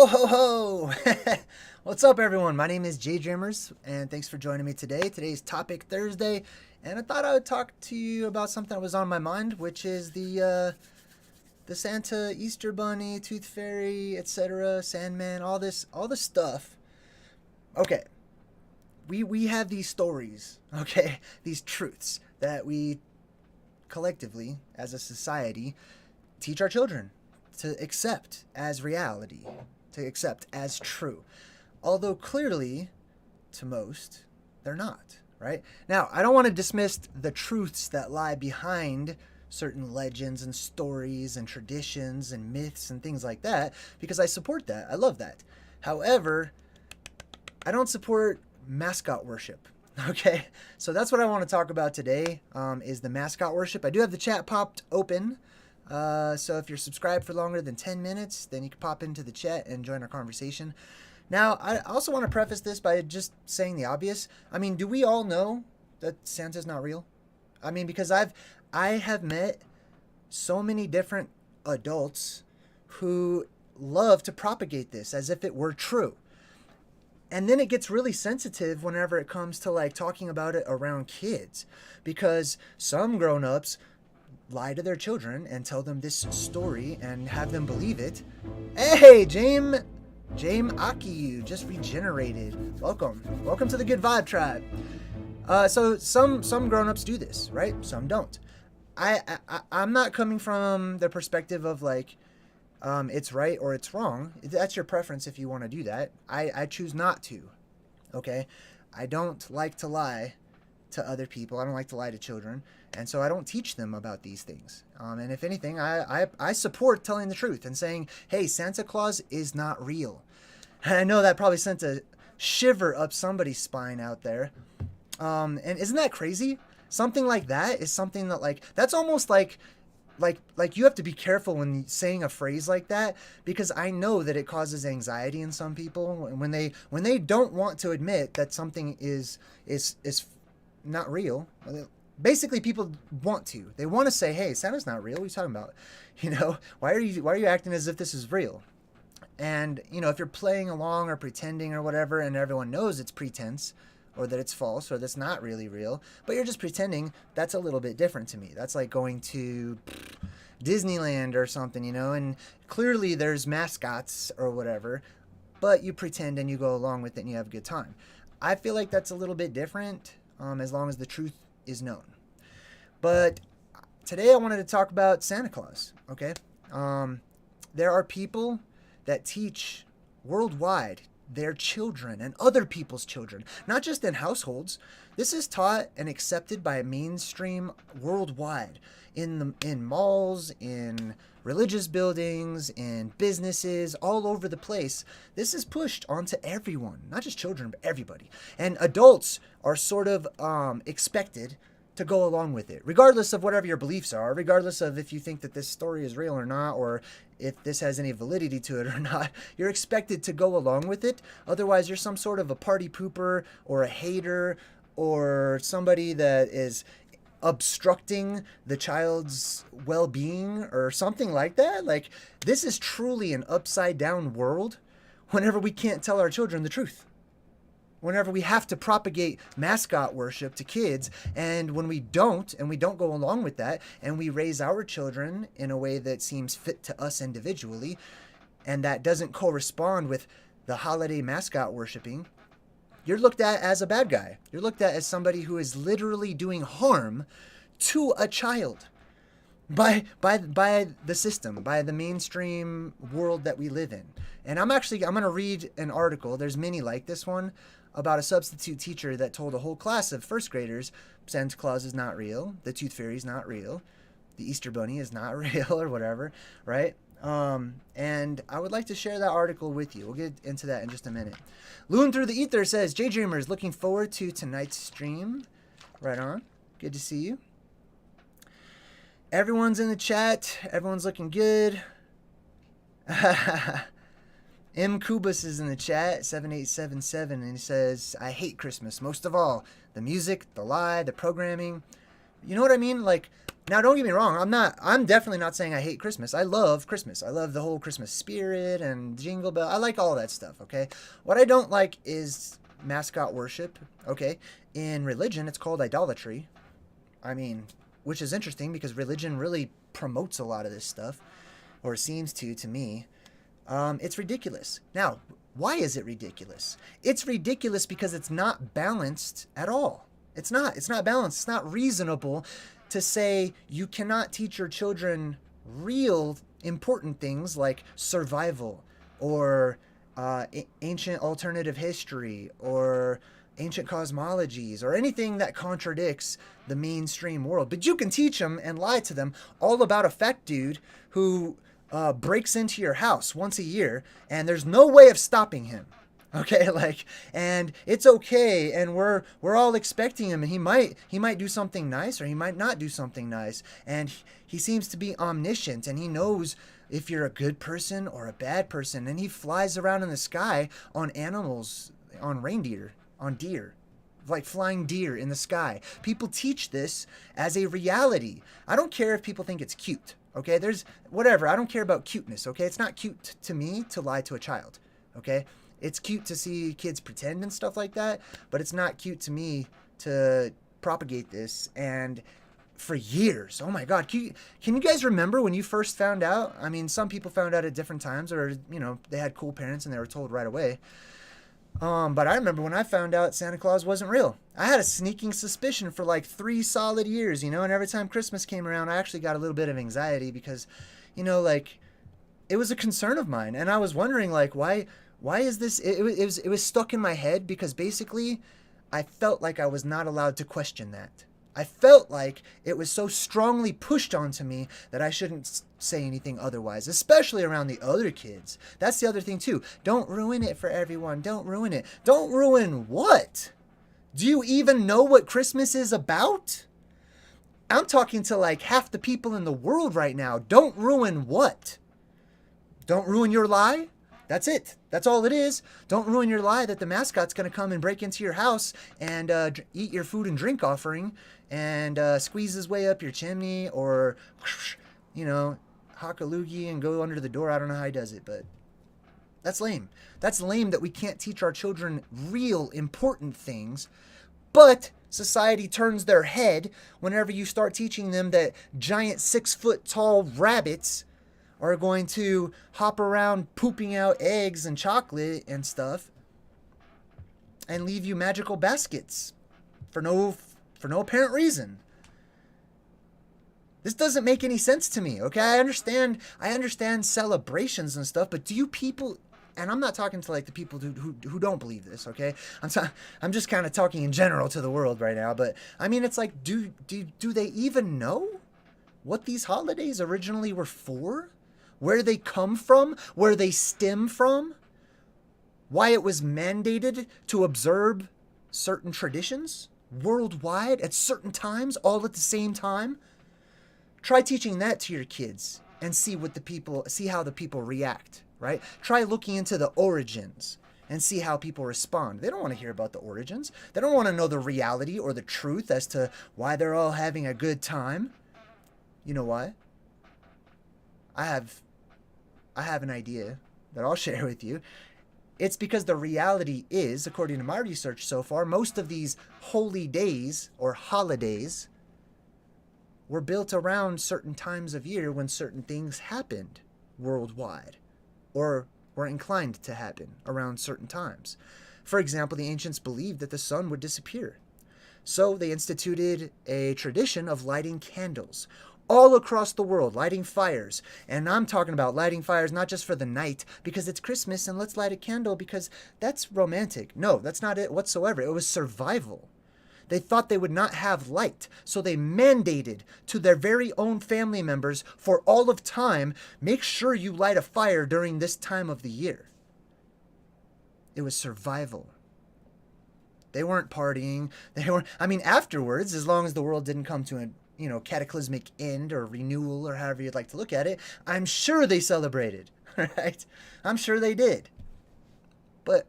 Ho ho ho! What's up, everyone? My name is JayDreamerZ, and thanks for joining me today. Today's Topic Thursday, and I thought I would talk to you about something that was on my mind, which is the Santa, Easter Bunny, Tooth Fairy, etc., Sandman, all this stuff. Okay, we have these stories, okay, these truths that we collectively, as a society, teach our children to accept as reality, to accept as true. Although clearly, to most, they're not, right? Now, I don't want to dismiss the truths that lie behind certain legends and stories and traditions and myths and things like that, because I support that. I love that. However, I don't support mascot worship. Okay, so that's what I want to talk about today, is the mascot worship. I do have the chat popped open. So if you're subscribed for longer than 10 minutes, then you can pop into the chat and join our conversation. Now, I also want to preface this by just saying the obvious. I mean, do we all know that Santa's not real? I mean, because I have met so many different adults who love to propagate this as if it were true. And then it gets really sensitive whenever it comes to like talking about it around kids, because some grown-ups lie to their children and tell them this story and have them believe it. Hey, James Aki, you just regenerated. Welcome to the Good Vibe Tribe. So some grown-ups do this, right? Some don't. I'm not coming from the perspective of like, it's right or it's wrong. That's your preference if you want to do that. I choose not to. Okay, I don't like to lie to other people. I don't like to lie to children, and so I don't teach them about these things. And if anything, I support telling the truth and saying, hey, Santa Claus is not real. And I know that probably sent a shiver up somebody's spine out there. And isn't that crazy? Something like that is something that like, that's almost like you have to be careful when saying a phrase like that, because I know that it causes anxiety in some people when they don't want to admit that something is not real. Basically, people want to. They want to say, "Hey, Santa's not real. What are you talking about? You know, why are you acting as if this is real?" And you know, if you're playing along or pretending or whatever, and everyone knows it's pretense, or that it's false, or that's not really real, but you're just pretending, that's a little bit different to me. That's like going to Disneyland or something, you know, and clearly there's mascots or whatever, but you pretend and you go along with it and you have a good time. I feel like that's a little bit different, as long as the truth is known. But today I wanted to talk about Santa Claus, okay? There are people that teach worldwide their children and other people's children, not just in households. This is taught and accepted by mainstream worldwide, in malls, in religious buildings, in businesses, all over the place. This is pushed onto everyone, not just children, but everybody. And adults are sort of expected to go along with it, regardless of whatever your beliefs are, regardless of if you think that this story is real or not, or if this has any validity to it or not. You're expected to go along with it. Otherwise, you're some sort of a party pooper or a hater or somebody that is obstructing the child's well-being or something like that. Like, this is truly an upside down world whenever we can't tell our children the truth. Whenever we have to propagate mascot worship to kids, and when we don't, and we don't go along with that, and we raise our children in a way that seems fit to us individually, and that doesn't correspond with the holiday mascot worshiping, you're looked at as a bad guy. You're looked at as somebody who is literally doing harm to a child by the system, by the mainstream world that we live in. And I'm going to read an article. There's many like this one, about a substitute teacher that told a whole class of first graders Santa Claus is not real, the Tooth Fairy is not real, the Easter Bunny is not real, or whatever, right? And I would like to share that article with you. We'll get into that in just a minute. Loon Through the Ether says, JayDreamerZ, looking forward to tonight's stream. Right on. Good to see you. Everyone's in the chat. Everyone's looking good. M. Kubus is in the chat, 7877, and he says, I hate Christmas most of all. The music, the lie, the programming. You know what I mean? Like, Now, don't get me wrong. I'm definitely not saying I hate Christmas. I love Christmas. I love the whole Christmas spirit and jingle bell. I like all that stuff, okay? What I don't like is mascot worship, okay? In religion, it's called idolatry. I mean, which is interesting because religion really promotes a lot of this stuff, or seems to me. It's ridiculous. Now, why is it ridiculous? It's ridiculous because it's not balanced at all. It's not. It's not balanced. It's not reasonable to say you cannot teach your children real important things like survival or ancient alternative history or ancient cosmologies or anything that contradicts the mainstream world. But you can teach them and lie to them all about a fat dude who breaks into your house once a year and there's no way of stopping him. Okay, and it's okay, and we're all expecting him, and he might do something nice, or he might not do something nice, and he seems to be omniscient, and he knows if you're a good person or a bad person, and he flies around in the sky on animals, on reindeer, on deer, like flying deer in the sky. People teach this as a reality. I don't care if people think it's cute. Okay, there's whatever. I don't care about cuteness. Okay, it's not cute to me to lie to a child. Okay. It's cute to see kids pretend and stuff like that, but it's not cute to me to propagate this. And for years, oh my God, can you guys remember when you first found out? I mean, some people found out at different times, or they had cool parents and they were told right away. But I remember when I found out Santa Claus wasn't real. I had a sneaking suspicion for like 3 solid years, and every time Christmas came around, I actually got a little bit of anxiety because, it was a concern of mine, and I was wondering why is this? It was stuck in my head because basically I felt like I was not allowed to question that. I felt like it was so strongly pushed onto me that I shouldn't say anything otherwise, especially around the other kids. That's the other thing too. Don't ruin it for everyone. Don't ruin it. Don't ruin what? Do you even know what Christmas is about? I'm talking to like half the people in the world right now. Don't ruin what? Don't ruin your lie? That's it. That's all it is. Don't ruin your lie that the mascot's going to come and break into your house and eat your food and drink offering and squeeze his way up your chimney or, hock a loogie and go under the door. I don't know how he does it, but that's lame. That's lame that we can't teach our children real important things, but society turns their head whenever you start teaching them that giant 6-foot-tall rabbits are going to hop around pooping out eggs and chocolate and stuff and leave you magical baskets for no apparent reason. This doesn't make any sense to me, okay? I understand celebrations and stuff, but do you people, and I'm not talking to like the people who don't believe this, okay? I'm just kind of talking in general to the world right now, but I mean, it's like, do they even know what these holidays originally were for? Where they come from, where they stem from, why it was mandated to observe certain traditions worldwide at certain times, all at the same time. Try teaching that to your kids and see how the people react, right? Try looking into the origins and see how people respond. They don't want to hear about the origins. They don't want to know the reality or the truth as to why they're all having a good time. You know why? I have an idea that I'll share with you. It's because the reality is, according to my research so far, most of these holy days or holidays were built around certain times of year when certain things happened worldwide or were inclined to happen around certain times. For example, the ancients believed that the sun would disappear. So they instituted a tradition of lighting candles all across the world, lighting fires. And I'm talking about lighting fires not just for the night because it's Christmas and let's light a candle because that's romantic. No, that's not it whatsoever. It was survival. They thought they would not have light, so they mandated to their very own family members for all of time, make sure you light a fire during this time of the year. It was survival. They weren't partying. Afterwards, as long as the world didn't come to a cataclysmic end or renewal or however you'd like to look at it, I'm sure they celebrated, right? I'm sure they did. But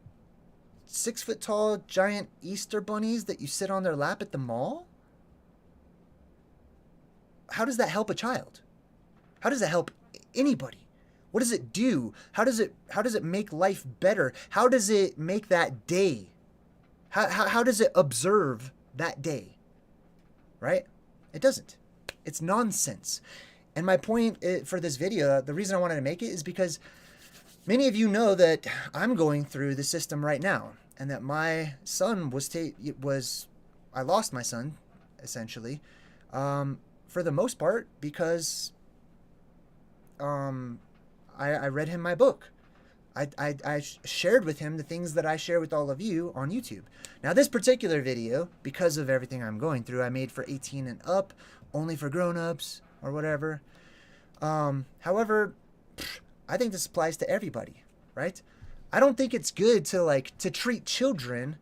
6-foot-tall giant Easter bunnies that you sit on their lap at the mall? how does that help a child? How does that help anybody? What does it do? How does it make life better? How does it make that day? How does it observe that day? Right? It doesn't. It's nonsense. And my point for this video, the reason I wanted to make it is because many of you know that I'm going through the system right now, and that my son I lost my son, essentially, for the most part, because I read him my book. I shared with him the things that I share with all of you on YouTube. Now, this particular video, because of everything I'm going through, I made for 18 and up, only for grown-ups, or whatever. However, I think this applies to everybody, right? I don't think it's good to treat children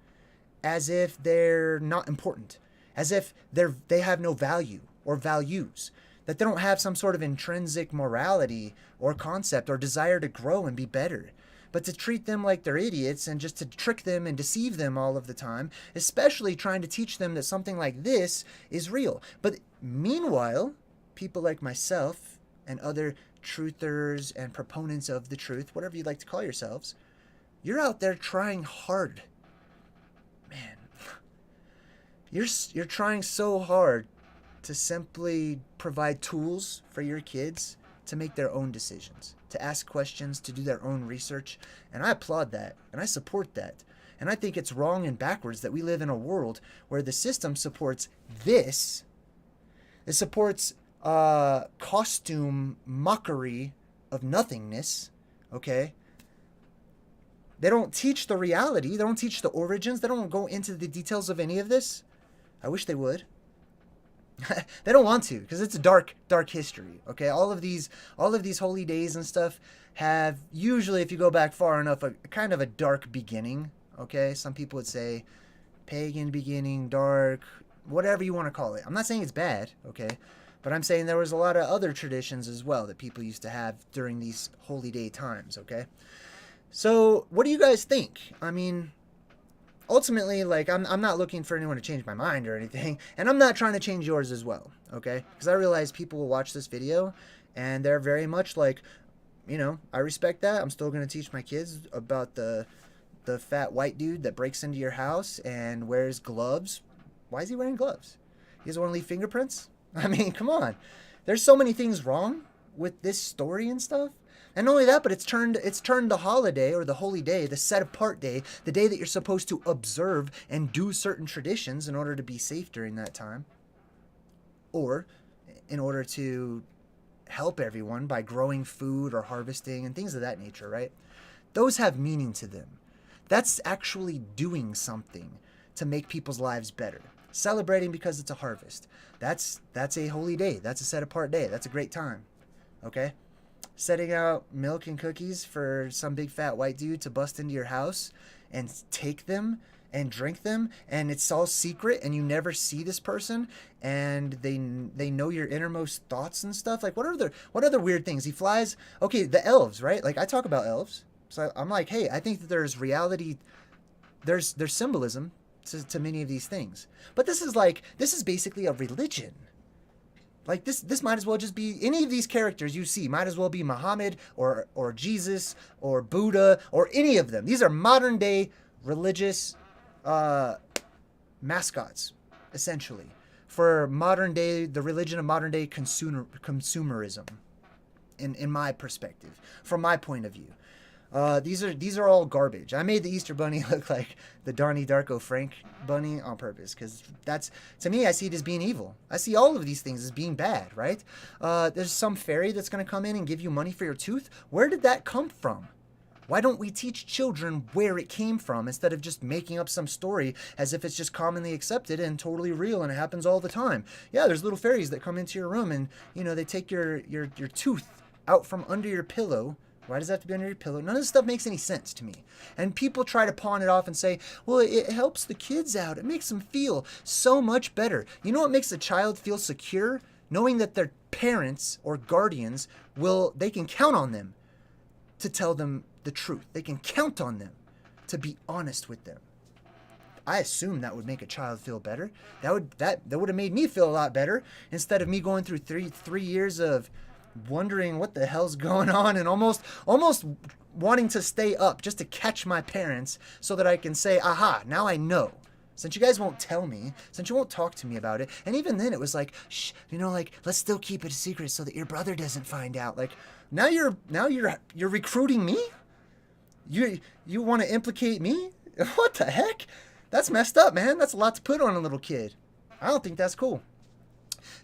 as if they're not important, as if they have no value or values, that they don't have some sort of intrinsic morality or concept or desire to grow and be better. But to treat them like they're idiots and just to trick them and deceive them all of the time, especially trying to teach them that something like this is real. But meanwhile, people like myself and other truthers and proponents of the truth, whatever you'd like to call yourselves, you're out there trying hard. Man, you're trying so hard to simply provide tools for your kids to make their own decisions, to ask questions, to do their own research. And I applaud that, and I support that. And I think it's wrong and backwards that we live in a world where the system supports this. It supports costume mockery of nothingness, okay? They don't teach the reality. They don't teach the origins. They don't go into the details of any of this. I wish they would. They don't want to, because it's a dark history. Okay, all of these holy days and stuff have usually, if you go back far enough, a kind of a dark beginning. Okay, some people would say pagan beginning, dark, whatever you want to call it. I'm not saying it's bad. Okay, but I'm saying there was a lot of other traditions as well that people used to have during these holy day times. Okay, so what do you guys think? I mean, ultimately, I'm not looking for anyone to change my mind or anything, and I'm not trying to change yours as well, okay? Because I realize people will watch this video, and they're very much like, I respect that. I'm still going to teach my kids about the fat white dude that breaks into your house and wears gloves. Why is he wearing gloves? He doesn't want to leave fingerprints? I mean, come on. There's so many things wrong with this story and stuff. And not only that, but it's turned the holiday or the holy day, the set apart day, the day that you're supposed to observe and do certain traditions in order to be safe during that time, or in order to help everyone by growing food or harvesting and things of that nature, right? Those have meaning to them. That's actually doing something to make people's lives better. Celebrating because it's a harvest. That's a holy day. That's a set apart day. That's a great time. Okay? Setting out milk and cookies for some big fat white dude to bust into your house and take them and drink them, and it's all secret and you never see this person, and they know your innermost thoughts and stuff. Like, what other weird things? He flies. Okay, the elves, right? Like, I talk about elves, so I'm like, hey, I think that there's reality, there's symbolism to many of these things, but this is basically a religion. Like, this might as well just be any of these characters you see, might as well be Muhammad or Jesus or Buddha or any of them. These are modern day religious mascots, essentially, for the religion of modern day consumerism, in my perspective, from my point of view. These are all garbage. I made the Easter Bunny look like the Donnie Darko Frank bunny on purpose, because that's, to me, I see it as being evil. I see all of these things as being bad, right? There's some fairy that's going to come in and give you money for your tooth. Where did that come from? Why don't we teach children where it came from instead of just making up some story as if it's just commonly accepted and totally real and it happens all the time? Yeah, there's little fairies that come into your room and, they take your tooth out from under your pillow. Why does that have to be under your pillow? None of this stuff makes any sense to me. And people try to pawn it off and say, well, it helps the kids out. It makes them feel so much better. You know what makes a child feel secure? Knowing that their parents or guardians they can count on them to tell them the truth. They can count on them to be honest with them. I assume that would make a child feel better. That would have made me feel a lot better, instead of me going through three years of wondering what the hell's going on, and almost wanting to stay up just to catch my parents so that I can say, aha, now I know. Since you guys won't tell me, since you won't talk to me about it. And even then it was like, shh, like, let's still keep it a secret so that your brother doesn't find out. Like, now you're recruiting me? You want to implicate me? What the heck? That's messed up, man. That's a lot to put on a little kid. I don't think that's cool.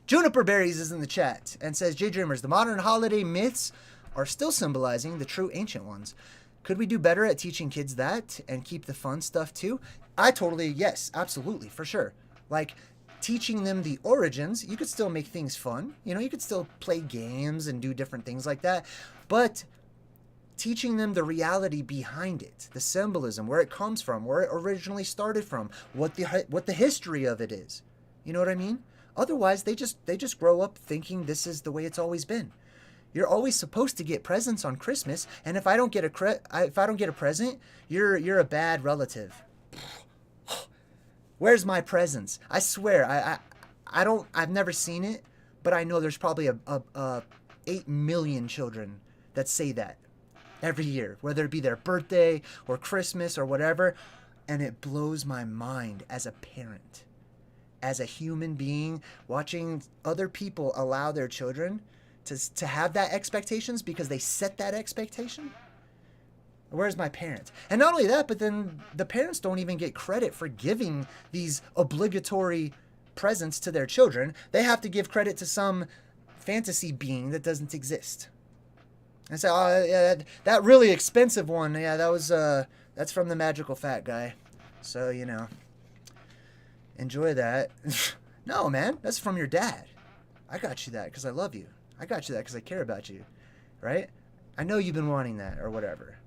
Juniper Berries is in the chat and says, JayDreamerZ, the modern holiday myths are still symbolizing the true ancient ones. Could we do better at teaching kids that and keep the fun stuff too? Yes, absolutely, for sure. Like, teaching them the origins, you could still make things fun. You could still play games and do different things like that. But teaching them the reality behind it, the symbolism, where it comes from, where it originally started from, what the history of it is. You know what I mean? Otherwise, they just grow up thinking this is the way it's always been. You're always supposed to get presents on Christmas, and if I don't get a present, you're a bad relative. Where's my presents? I swear, I've never seen it, but I know there's probably a 8 million children that say that every year, whether it be their birthday or Christmas or whatever, and it blows my mind as a parent, as a human being, watching other people allow their children to have that expectations because they set that expectation. Where's my parents? And not only that, but then the parents don't even get credit for giving these obligatory presents to their children. They have to give credit to some fantasy being that doesn't exist. And so, yeah, that really expensive one, yeah, that's from the magical fat guy. So, enjoy that. No, man, that's from your dad. I got you that because I love you. I got you that because I care about you, right? I know you've been wanting that or whatever.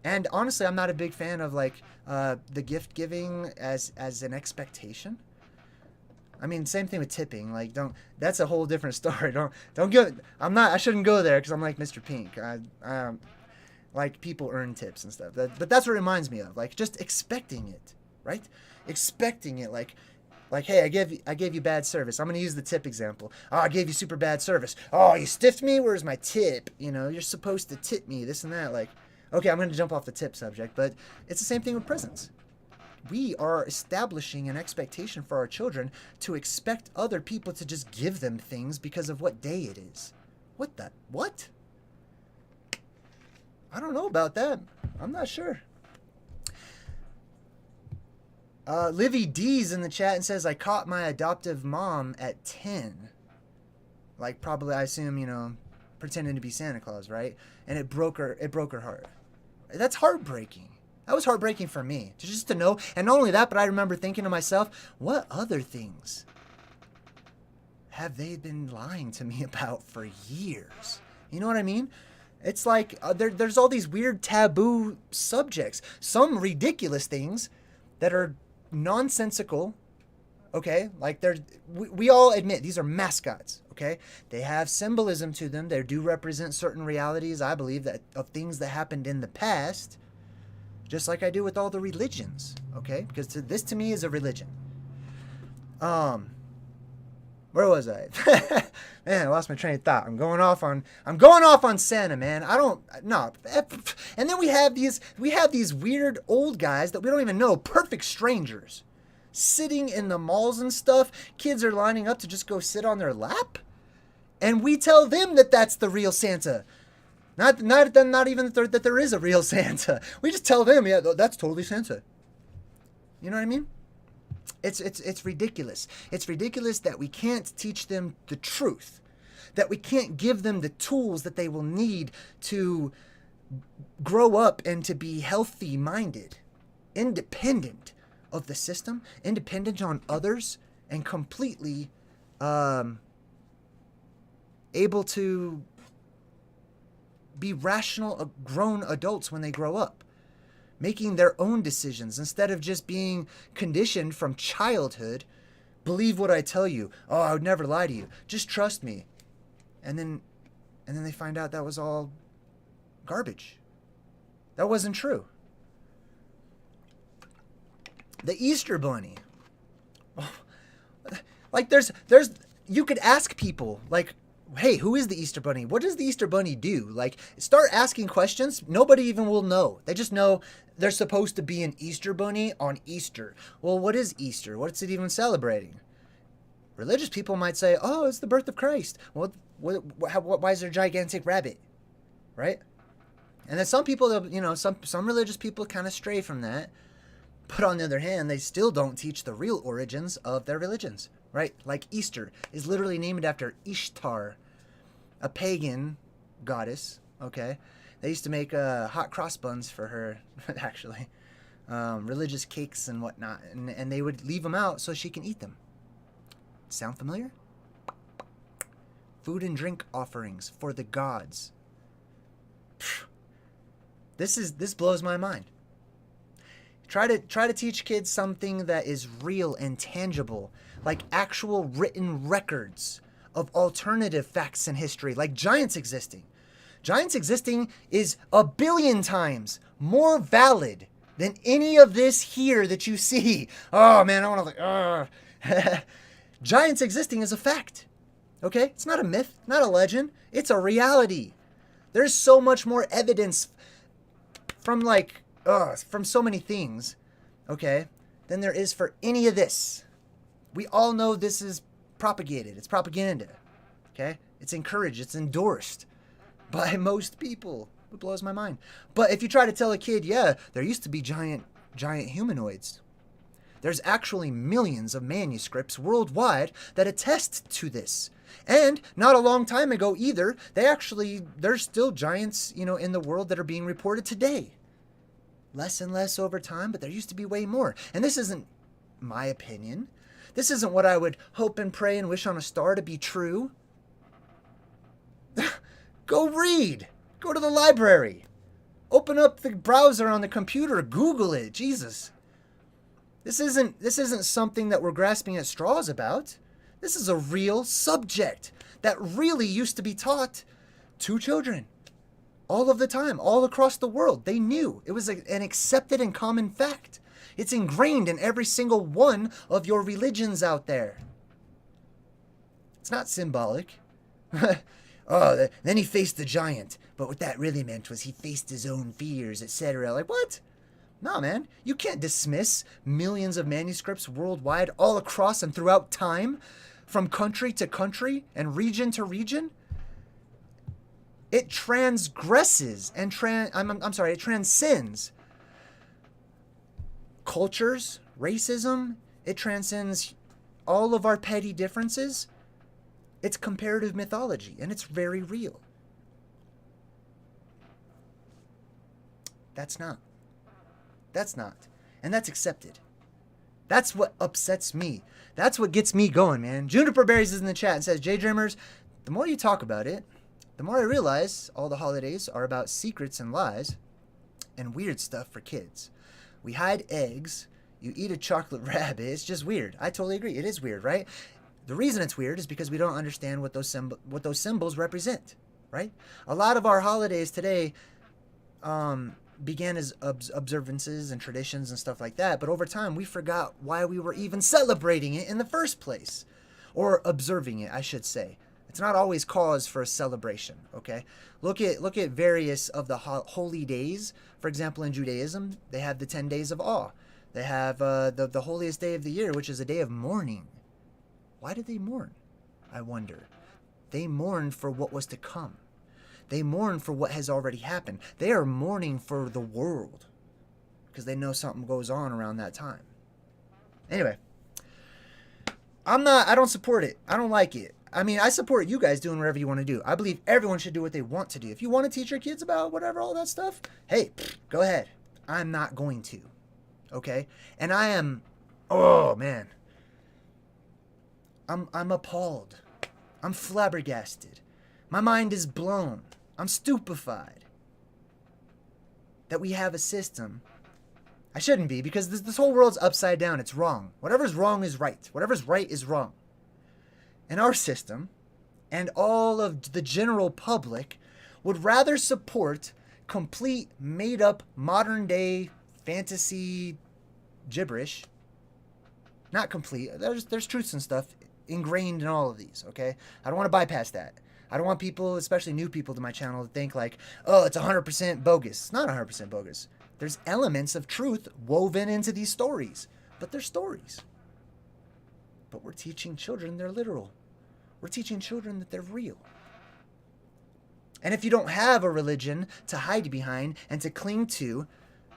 And honestly, I'm not a big fan of the gift giving as an expectation. I mean, same thing with tipping. Like, that's a whole different story. I shouldn't go there because I'm like Mr. Pink. Like, people earn tips and stuff. But that's what it reminds me of. Like, just expecting it, right? Expecting it. Like, hey, I gave you bad service. I'm going to use the tip example. Oh, I gave you super bad service. Oh, you stiffed me? Where's my tip? You're supposed to tip me, this and that. Like, okay, I'm going to jump off the tip subject, but it's the same thing with presents. We are establishing an expectation for our children to expect other people to just give them things because of what day it is. What? I don't know about that. I'm not sure. Livy D's in the chat and says, I caught my adoptive mom at 10. Like, probably, I assume, pretending to be Santa Claus, right? And it broke her heart. That's heartbreaking. That was heartbreaking for me, just to know. And not only that, but I remember thinking to myself, what other things have they been lying to me about for years? You know what I mean? It's like there's all these weird taboo subjects, some ridiculous things that are nonsensical. Okay, like we all admit these are mascots. Okay, they have symbolism to them. They do represent certain realities, I believe, that of things that happened in the past. Just like I do with all the religions, okay? Because this to me is a religion. Where was I? Man, I lost my train of thought. I'm going off on Santa, man. And then we have these weird old guys that we don't even know, perfect strangers, sitting in the malls and stuff. Kids are lining up to just go sit on their lap, and we tell them that that's the real Santa. Not even that there is a real Santa. We just tell them, yeah, that's totally Santa. You know what I mean? It's ridiculous. It's ridiculous that we can't teach them the truth, that we can't give them the tools that they will need to grow up and to be healthy-minded, independent of the system, independent on others, and completely able to be rational, grown adults when they grow up, making their own decisions instead of just being conditioned from childhood. Believe what I tell you. Oh, I would never lie to you. Just trust me. And then they find out that was all garbage. That wasn't true. The Easter Bunny. Like you could ask people, like, hey, who is the Easter Bunny? What does the Easter Bunny do? Like, start asking questions. Nobody even will know. They just know there's supposed to be an Easter Bunny on Easter. Well, what is Easter? What's it even celebrating? Religious people might say, oh, it's the birth of Christ. Well, why is there a gigantic rabbit? Right? And then some people, some religious people kind of stray from that. But on the other hand, they still don't teach the real origins of their religions, right? Like Easter is literally named after Ishtar, a pagan goddess, okay? They used to make hot cross buns for her, actually. Religious cakes and whatnot. And they would leave them out so she can eat them. Sound familiar? Food and drink offerings for the gods. This blows my mind. Try to teach kids something that is real and tangible, like actual written records of alternative facts in history, like giants existing. Giants existing is 1 billion times more valid than any of this here that you see. Oh man, I want to Giants existing is a fact. Okay? It's not a myth, not a legend. It's a reality. There's so much more evidence from so many things, okay, than there is for any of this. We all know this is propagated. It's propaganda, okay? It's encouraged. It's endorsed by most people. It blows my mind. But if you try to tell a kid, yeah, there used to be giant humanoids. There's actually millions of manuscripts worldwide that attest to this. And not a long time ago either, there's still giants, in the world that are being reported today. Less and less over time, but there used to be way more. And this isn't my opinion. This isn't what I would hope and pray and wish on a star to be true. Go read. Go to the library. Open up the browser on the computer. Google it. Jesus. This isn't something that we're grasping at straws about. This is a real subject that really used to be taught to children all of the time, all across the world. They knew. It was an accepted and common fact. It's ingrained in every single one of your religions out there. It's not symbolic. Oh, then he faced the giant. But what that really meant was he faced his own fears, etc. Like, what? No, man. You can't dismiss millions of manuscripts worldwide, all across and throughout time, from country to country and region to region. It transgresses and it transcends cultures, racism. It transcends all of our petty differences. It's comparative mythology, and it's very real. That's not. And that's accepted. That's what upsets me. That's what gets me going, man. Juniper Berries is in the chat and says, JayDreamerZ, the more you talk about it, the more I realize all the holidays are about secrets and lies and weird stuff for kids. We hide eggs. You eat a chocolate rabbit. It's just weird. I totally agree. It is weird, right? The reason it's weird is because we don't understand what those symbols represent, right? A lot of our holidays today began as observances and traditions and stuff like that, but over time we forgot why we were even celebrating it in the first place, or observing it, I should say. It's not always cause for a celebration, okay? Look at various of the holy days. For example, in Judaism, they have the 10 days of awe. They have the holiest day of the year, which is a day of mourning. Why did they mourn? I wonder. They mourned for what was to come. They mourn for what has already happened. They are mourning for the world because they know something goes on around that time. Anyway, I don't support it. I don't like it. I mean, I support you guys doing whatever you want to do. I believe everyone should do what they want to do. If you want to teach your kids about whatever, all that stuff, hey, go ahead. I'm not going to. Okay? And I am, oh man, I'm appalled. I'm flabbergasted. My mind is blown. I'm stupefied that we have a system. I shouldn't be, because this whole world's upside down. It's wrong. Whatever's wrong is right. Whatever's right is wrong. And our system and all of the general public would rather support complete made-up modern-day fantasy gibberish, Not complete. There's truths and stuff ingrained in all of these, okay? I don't want to bypass that. I don't want people, especially new people to my channel, to think like, oh, it's 100% bogus. It's not 100% bogus. There's elements of truth woven into these stories, but they're stories. But we're teaching children they're literal. We're teaching children that they're real. And if you don't have a religion to hide behind and to cling to,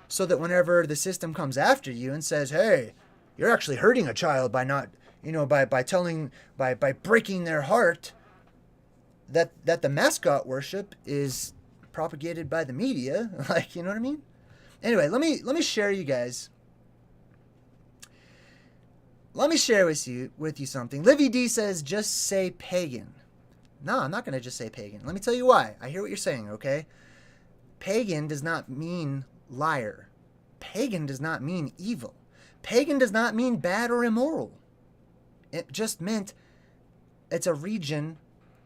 so that whenever the system comes after you and says, hey, you're actually hurting a child by not, by breaking their heart, that the mascot worship is propagated by the media, like, you know what I mean? Anyway, let me share you guys. Let me share with you something. Livy D says, just say pagan. No, I'm not going to just say pagan. Let me tell you why. I hear what you're saying, okay? Pagan does not mean liar. Pagan does not mean evil. Pagan does not mean bad or immoral. It just meant it's a region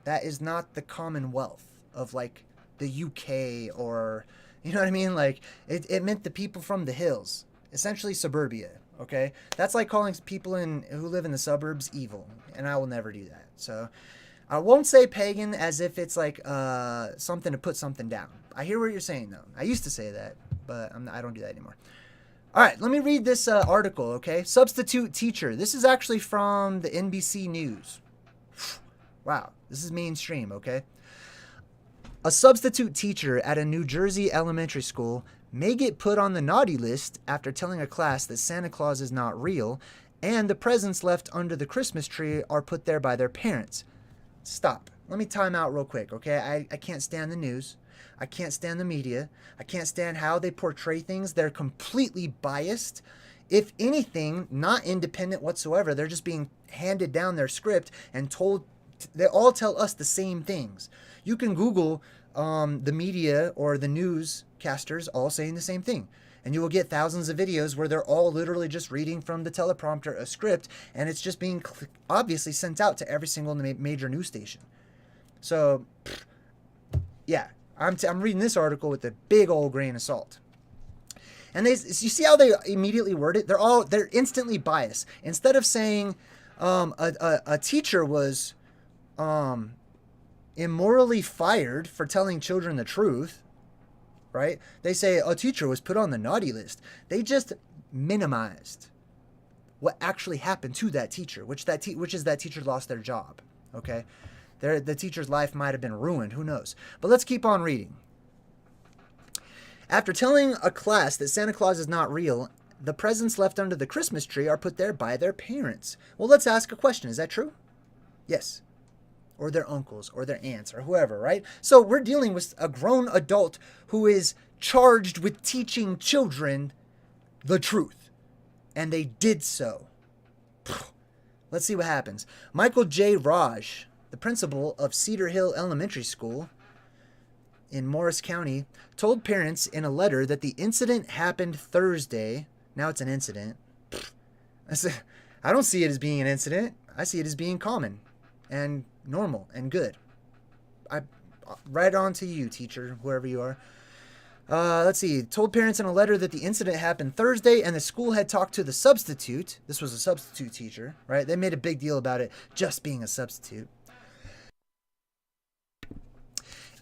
that is not the Commonwealth of like the UK or, you know what I mean? Like it meant the people from the hills, essentially suburbia. Okay, that's like calling people who live in the suburbs evil, and I will never do that. So I won't say pagan as if it's like something to put something down. I hear what you're saying though. I used to say that, but I don't do that anymore. All right, let me read this article. Okay, substitute teacher. This is actually from the NBC News. Wow, this is mainstream. Okay, a substitute teacher at a New Jersey elementary school may get put on the naughty list after telling a class that Santa Claus is not real and the presents left under the Christmas tree are put there by their parents. Stop. Let me time out real quick, okay? I can't stand the news. I can't stand the media. I can't stand how they portray things. They're completely biased. If anything, not independent whatsoever. They're just being handed down their script and told. They all tell us the same things. You can Google the media or the newscasters all saying the same thing. And you will get thousands of videos where they're all literally just reading from the teleprompter a script, and it's just being obviously sent out to every single major news station. So, yeah, I'm reading this article with a big old grain of salt. And you see how they immediately word it? They're instantly biased. Instead of saying a teacher was immorally fired for telling children the truth, right? They say a teacher was put on the naughty list. They just minimized what actually happened to that teacher, which is that teacher lost their job, okay? The teacher's life might have been ruined, who knows? But let's keep on reading. After telling a class that Santa Claus is not real, the presents left under the Christmas tree are put there by their parents. Well, let's ask a question. Is that true? Yes. Or their uncles, or their aunts, or whoever, right? So we're dealing with a grown adult who is charged with teaching children the truth. And they did so. Let's see what happens. Michael J. Raj, the principal of Cedar Hill Elementary School in Morris County, told parents in a letter that the incident happened Thursday. Now it's an incident. I don't see it as being an incident. I see it as being common and normal and good. Right on to you, teacher, whoever you are. Let's see. Told parents in a letter that the incident happened Thursday and the school had talked to the substitute. This was a substitute teacher, right? They made a big deal about it just being a substitute.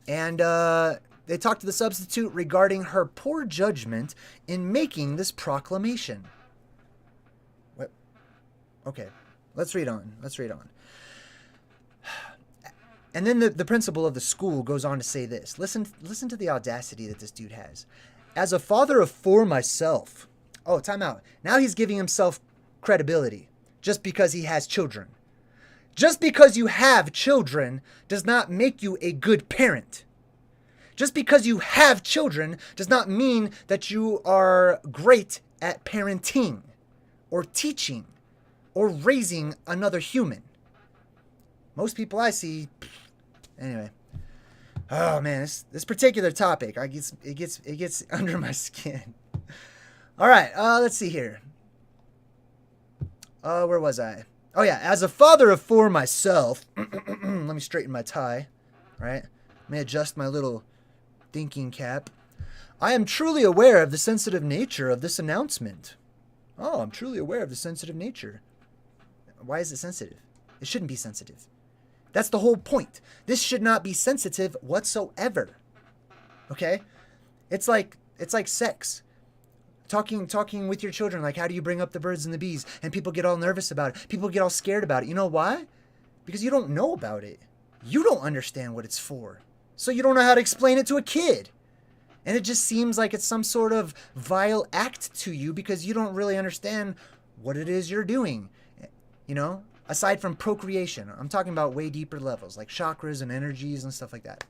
And they talked to the substitute regarding her poor judgment in making this proclamation. What? Okay, let's read on. And then the principal of the school goes on to say this. Listen to the audacity that this dude has. As a father of four myself. Oh, time out. Now he's giving himself credibility just because he has children. Just because you have children does not make you a good parent. Just because you have children does not mean that you are great at parenting or teaching or raising another human. Most people I see, anyway. Oh man, this particular topic, it gets under my skin. All right, let's see here. Where was I? Oh yeah, as a father of four myself, let me straighten my tie, right? Let me adjust my little thinking cap. I am truly aware of the sensitive nature of this announcement. Oh, I'm truly aware of the sensitive nature. Why is it sensitive? It shouldn't be sensitive. That's the whole point. This should not be sensitive whatsoever. Okay? It's like sex. Talking with your children, like, how do you bring up the birds and the bees? And people get all nervous about it. People get all scared about it. You know why? Because you don't know about it. You don't understand what it's for. So you don't know how to explain it to a kid. And it just seems like it's some sort of vile act to you because you don't really understand what it is you're doing. You know, aside from procreation, I'm talking about way deeper levels, like chakras and energies and stuff like that.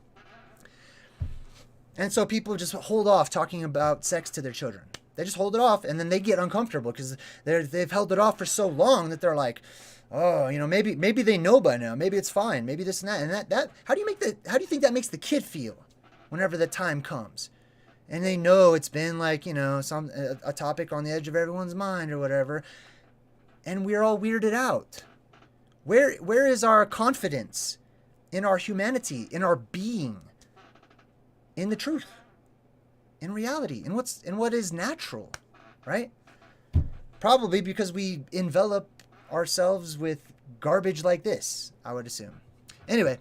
And so people just hold off talking about sex to their children. They just hold it off, and then they get uncomfortable because they've held it off for so long that they're like, oh, you know, maybe they know by now. Maybe it's fine. Maybe this and that. And that how do you think that makes the kid feel whenever the time comes? And they know it's been like, you know, a topic on the edge of everyone's mind or whatever. And we're all weirded out. Where is our confidence in our humanity, in our being, in the truth, in reality, in what is natural, right? Probably because we envelop ourselves with garbage like this, I would assume. Anyway,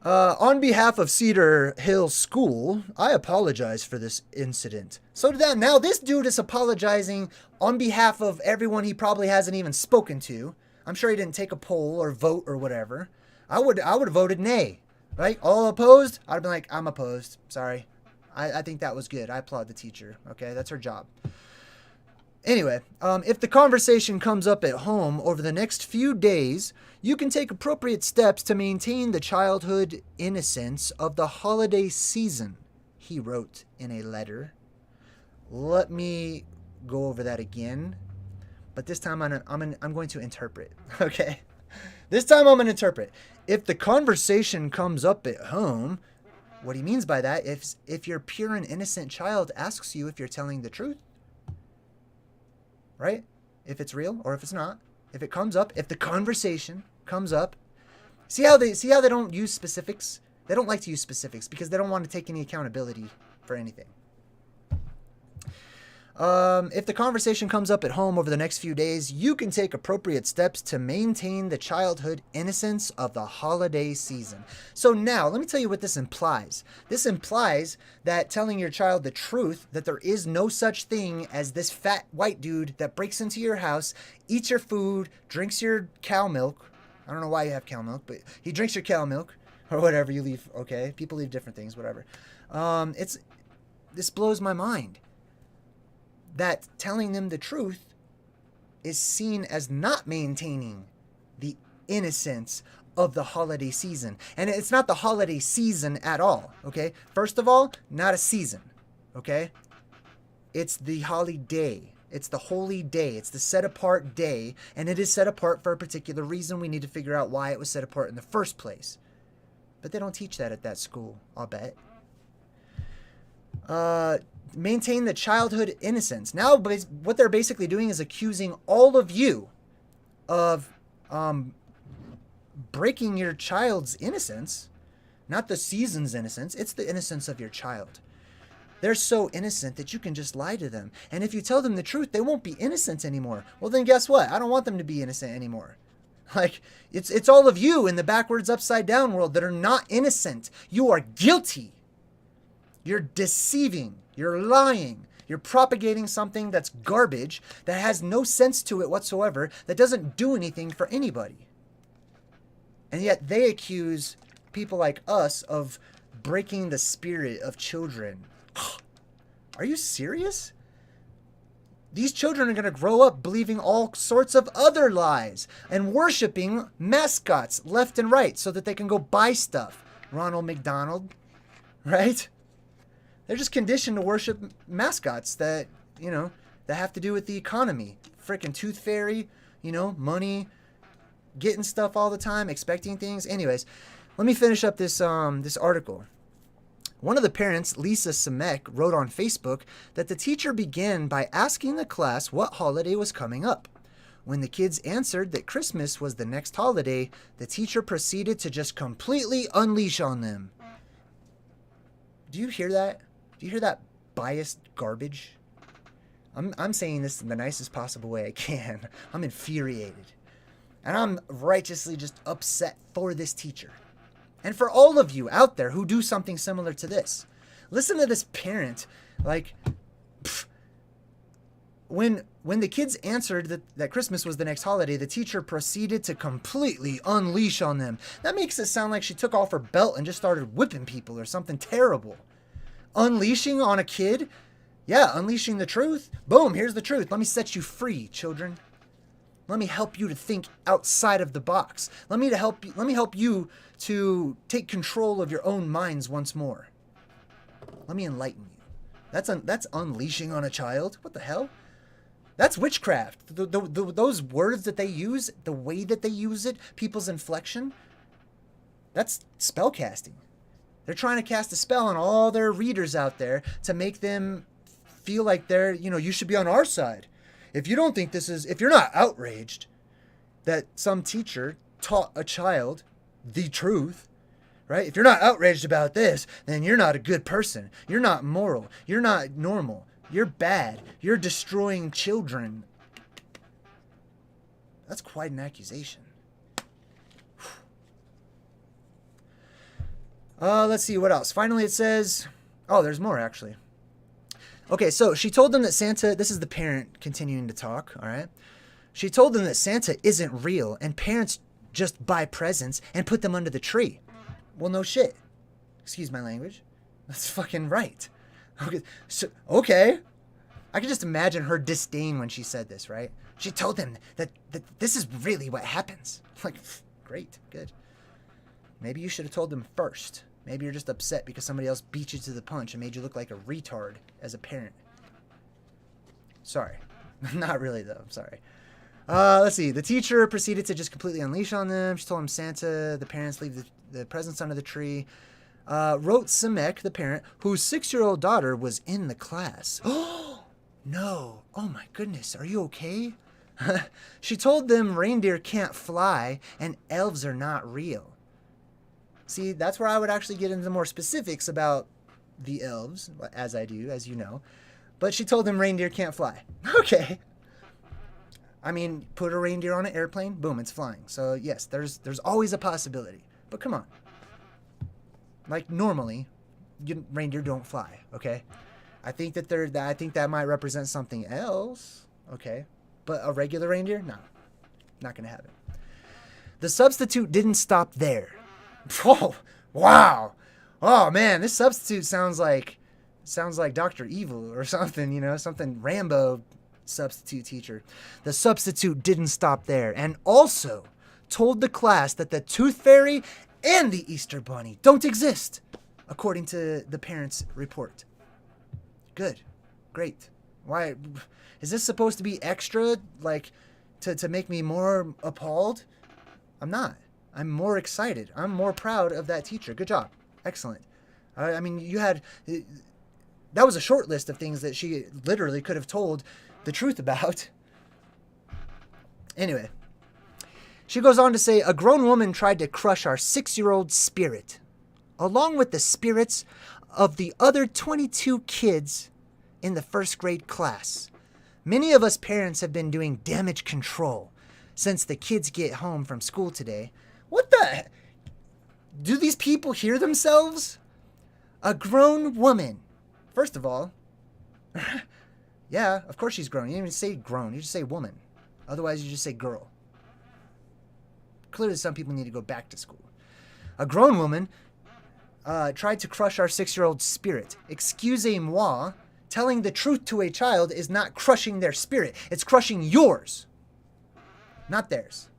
on behalf of Cedar Hill School, I apologize for this incident. So now this dude is apologizing on behalf of everyone he probably hasn't even spoken to. I'm sure he didn't take a poll or vote or whatever. I would have voted nay, right? All opposed? I'd have been like, I'm opposed. Sorry. I think that was good. I applaud the teacher. Okay, that's her job. Anyway, if the conversation comes up at home over the next few days, you can take appropriate steps to maintain the childhood innocence of the holiday season, he wrote in a letter. Let me go over that again, but this time I'm going to interpret, okay? This time I'm going to interpret. If the conversation comes up at home, what he means by that, if your pure and innocent child asks you if you're telling the truth, right? If it's real or if it's not. If it comes up, if the conversation comes up. See how they don't use specifics? They don't like to use specifics because they don't want to take any accountability for anything. If the conversation comes up at home over the next few days, you can take appropriate steps to maintain the childhood innocence of the holiday season. So now, let me tell you what this implies. This implies that telling your child the truth, that there is no such thing as this fat white dude that breaks into your house, eats your food, drinks your cow milk. I don't know why you have cow milk, but he drinks your cow milk or whatever you leave. Okay, people leave different things, whatever. This blows my mind. That telling them the truth is seen as not maintaining the innocence of the holiday season. And it's not the holiday season at all, okay? First of all, not a season, okay? It's the holiday. It's the holy day. It's the set-apart day, and it is set apart for a particular reason. We need to figure out why it was set apart in the first place. But they don't teach that at that school, I'll bet. Maintain the childhood innocence. Now, what they're basically doing is accusing all of you of breaking your child's innocence. Not the season's innocence. It's the innocence of your child. They're so innocent that you can just lie to them. And if you tell them the truth, they won't be innocent anymore. Well, then guess what? I don't want them to be innocent anymore. Like, it's all of you in the backwards, upside down world that are not innocent. You are guilty. You're deceiving. You're lying. You're propagating something that's garbage, that has no sense to it whatsoever, that doesn't do anything for anybody. And yet they accuse people like us of breaking the spirit of children. Are you serious? These children are going to grow up believing all sorts of other lies and worshiping mascots left and right so that they can go buy stuff. Ronald McDonald, right? They're just conditioned to worship mascots that, you know, that have to do with the economy. Freaking tooth fairy, you know, money, getting stuff all the time, expecting things. Anyways, let me finish up this article. One of the parents, Lisa Samek, wrote on Facebook that the teacher began by asking the class what holiday was coming up. When the kids answered that Christmas was the next holiday, the teacher proceeded to just completely unleash on them. Do you hear that? Do you hear that biased garbage? I'm saying this in the nicest possible way I can. I'm infuriated. And I'm righteously just upset for this teacher. And for all of you out there who do something similar to this. Listen to this parent. Like, when the kids answered that Christmas was the next holiday, the teacher proceeded to completely unleash on them. That makes it sound like she took off her belt and just started whipping people or something terrible. Unleashing on a kid? Yeah, unleashing the truth. Boom, here's the truth. Let me set you free, children. Let me help you to think outside of the box. Let me help you to take control of your own minds once more. Let me enlighten you. That's unleashing on a child. What the hell? That's witchcraft. Those words that they use, the way that they use it, people's inflection, that's spell casting. They're trying to cast a spell on all their readers out there to make them feel like you should be on our side. If you don't think if you're not outraged that some teacher taught a child the truth, right? If you're not outraged about this, then you're not a good person. You're not moral. You're not normal. You're bad. You're destroying children. That's quite an accusation. Let's see what else. Finally, it says, there's more actually. Okay, so she told them that Santa, this is the parent continuing to talk, all right? She told them that Santa isn't real and parents just buy presents and put them under the tree. Well, no shit. Excuse my language. That's fucking right. Okay. I can just imagine her disdain when she said this, right? She told them that this is really what happens. Like, great, good. Maybe you should have told them first. Maybe you're just upset because somebody else beat you to the punch and made you look like a retard as a parent. Sorry. Not really, though. I'm sorry. Let's see. The teacher proceeded to just completely unleash on them. She told them Santa, the parents leave the presents under the tree. Wrote Simek, the parent, whose 6-year-old daughter was in the class. Oh, no. Oh, my goodness. Are you okay? She told them reindeer can't fly and elves are not real. See, that's where I would actually get into more specifics about the elves, as I do, as you know. But she told them reindeer can't fly. Okay. I mean, put a reindeer on an airplane, boom, it's flying. So yes, there's always a possibility. But come on. Like normally, reindeer don't fly, okay? I think that might represent something else, okay? But a regular reindeer? No. Not going to happen. The substitute didn't stop there. Oh, wow. Oh man, this substitute sounds like Dr. Evil or something, something Rambo substitute teacher. The substitute didn't stop there and also told the class that the Tooth Fairy and the Easter Bunny don't exist, according to the parents' report. Good. Great. Why is this supposed to be extra, like to make me more appalled? I'm not. I'm more excited. I'm more proud of that teacher. Good job. Excellent. I mean, that was a short list of things that she literally could have told the truth about. Anyway, she goes on to say, a grown woman tried to crush our 6-year-old spirit, along with the spirits of the other 22 kids in the first grade class. Many of us parents have been doing damage control since the kids get home from school today. What the? Do these people hear themselves? A grown woman. First of all, yeah, of course she's grown. You didn't even say grown. You just say woman. Otherwise, you just say girl. Clearly, some people need to go back to school. A grown woman tried to crush our 6-year-old spirit. Excusez-moi, telling the truth to a child is not crushing their spirit. It's crushing yours, not theirs.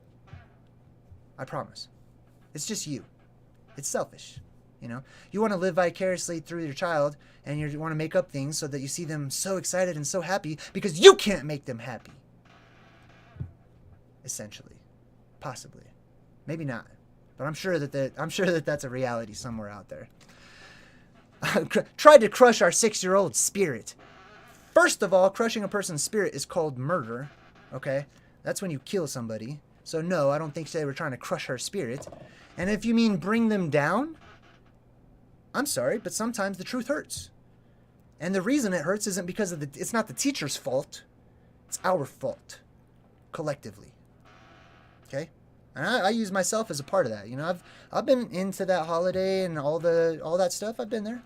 I promise. It's just you. It's selfish. You want to live vicariously through your child, and you want to make up things so that you see them so excited and so happy because you can't make them happy. Essentially. Possibly. Maybe not. But I'm sure that that's a reality somewhere out there. Tried to crush our 6-year-old spirit. First of all, crushing a person's spirit is called murder. Okay? That's when you kill somebody. So no, I don't think they were trying to crush her spirit. And if you mean bring them down, I'm sorry, but sometimes the truth hurts. And the reason it hurts isn't because it's not the teacher's fault. It's our fault. Collectively. Okay, and I use myself as a part of that. I've been into that holiday and all that stuff. I've been there,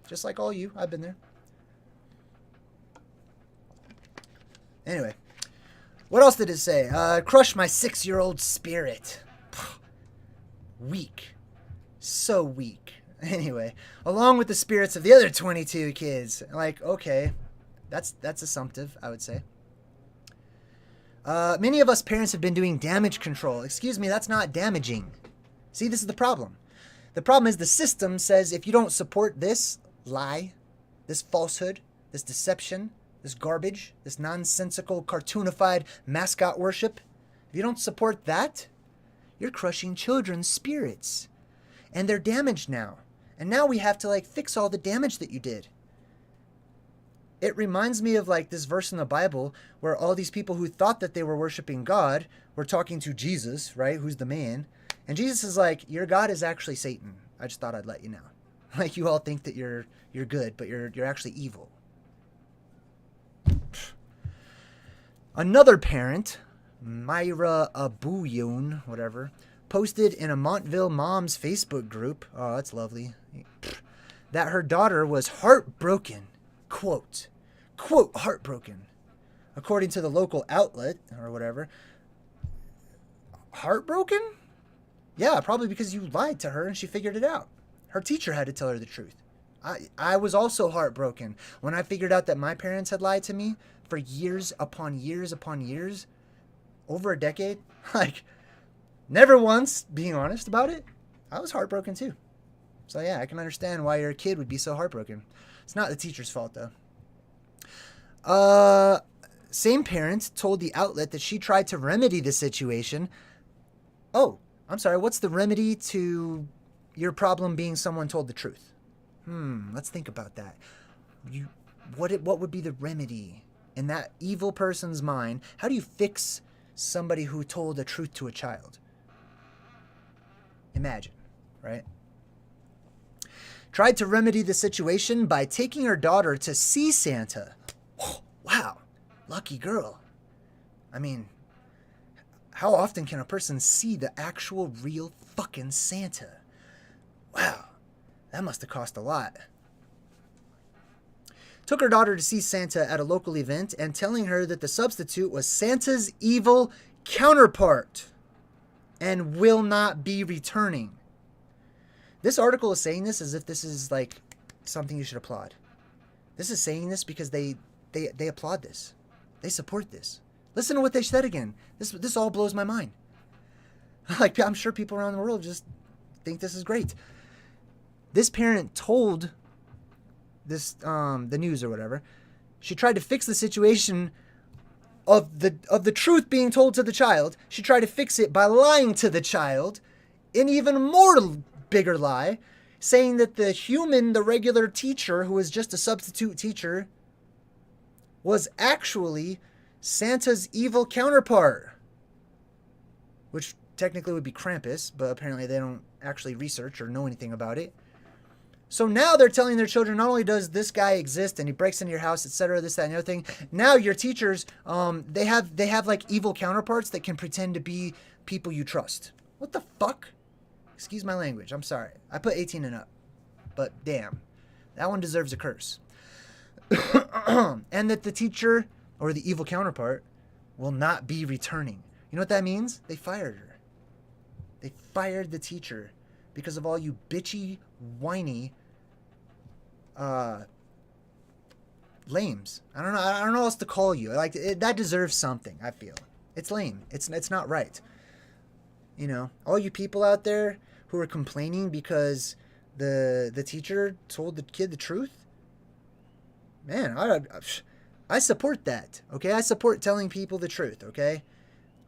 just like all you. I've been there. Anyway, what else did it say? Crush my 6-year-old spirit. Weak. So weak. Anyway, along with the spirits of the other 22 kids. Like, okay, that's assumptive, I would say. Many of us parents have been doing damage control. Excuse me, that's not damaging. See, this is the problem. The problem is the system says if you don't support this lie, this falsehood, this deception, this garbage, this nonsensical, cartoonified mascot worship, if you don't support that, you're crushing children's spirits. And they're damaged now. And now we have to fix all the damage that you did. It reminds me of this verse in the Bible where all these people who thought that they were worshiping God were talking to Jesus, right? Who's the man. And Jesus is like, your God is actually Satan. I just thought I'd let you know. You all think that you're good, but you're actually evil. Another parent, Myra Abuyun, whatever, posted in a Montville Moms Facebook group, oh, that's lovely, that her daughter was heartbroken. Quote, heartbroken. According to the local outlet, or whatever. Heartbroken? Yeah, probably because you lied to her and she figured it out. Her teacher had to tell her the truth. I was also heartbroken when I figured out that my parents had lied to me for years upon years upon years, over a decade. Never once being honest about it. I was heartbroken too. So yeah, I can understand why your kid would be so heartbroken. It's not the teacher's fault though. Same parent told the outlet that she tried to remedy the situation. Oh, I'm sorry. What's the remedy to your problem being someone told the truth? Let's think about that. What would be the remedy in that evil person's mind? How do you fix somebody who told the truth to a child? Imagine, right? Tried to remedy the situation by taking her daughter to see Santa. Oh, wow, lucky girl. I mean, how often can a person see the actual real fucking Santa? Wow, that must have cost a lot. Took her daughter to see Santa at a local event and telling her that the substitute was Santa's evil counterpart and will not be returning. This article is saying this as if this is something you should applaud. This is saying this because they applaud this. They support this. Listen to what they said again. This all blows my mind. I'm sure people around the world just think this is great. This parent told this the news or whatever. She tried to fix the situation of the truth being told to the child. She tried to fix it by lying to the child, an even more bigger lie, saying that the regular teacher who was just a substitute teacher was actually Santa's evil counterpart, which technically would be Krampus, but apparently they don't actually research or know anything about it. So now they're telling their children, not only does this guy exist and he breaks into your house, etc., this, that, and the other thing, now your teachers, they have evil counterparts that can pretend to be people you trust. What the fuck? Excuse my language. I'm sorry. I put 18 and up. But damn, that one deserves a curse. And that the teacher or the evil counterpart will not be returning. You know what that means? They fired her. They fired the teacher because of all you bitchy, whiny lames. I don't know what else to call you. That deserves something, I feel. It's lame. It's not right. All you people out there who are complaining because the teacher told the kid the truth, man, I support that, okay? I support telling people the truth, okay?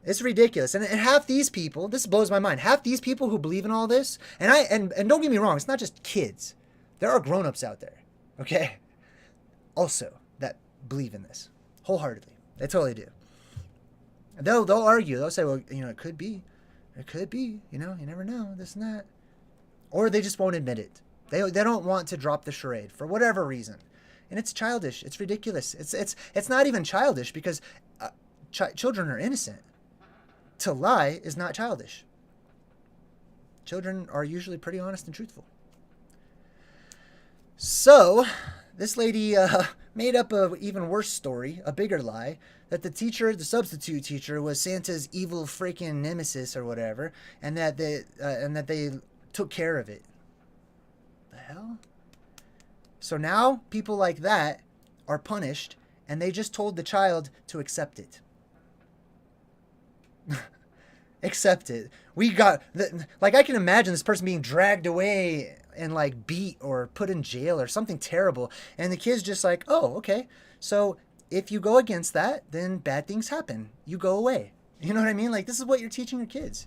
It's ridiculous. And half these people, this blows my mind, half these people who believe in all this, and don't get me wrong, it's not just kids. There are grown-ups out there, okay? Also, that believe in this wholeheartedly. They totally do. They'll argue. They'll say, well, it could be. It could be, you never know, this and that. Or they just won't admit it. They don't want to drop the charade for whatever reason. And it's childish. It's ridiculous. It's not even childish because children are innocent. To lie is not childish. Children are usually pretty honest and truthful. So, this lady made up an even worse story, a bigger lie, that the teacher, the substitute teacher, was Santa's evil freaking nemesis or whatever, and that they took care of it. The hell? So now people like that are punished, and they just told the child to accept it. Accept it. We got like, I can imagine this person being dragged away and like beat or put in jail or something terrible, and the kid's just like, oh, okay, so if you go against that, then bad things happen, you go away. You know what I mean? Like, this is what you're teaching your kids,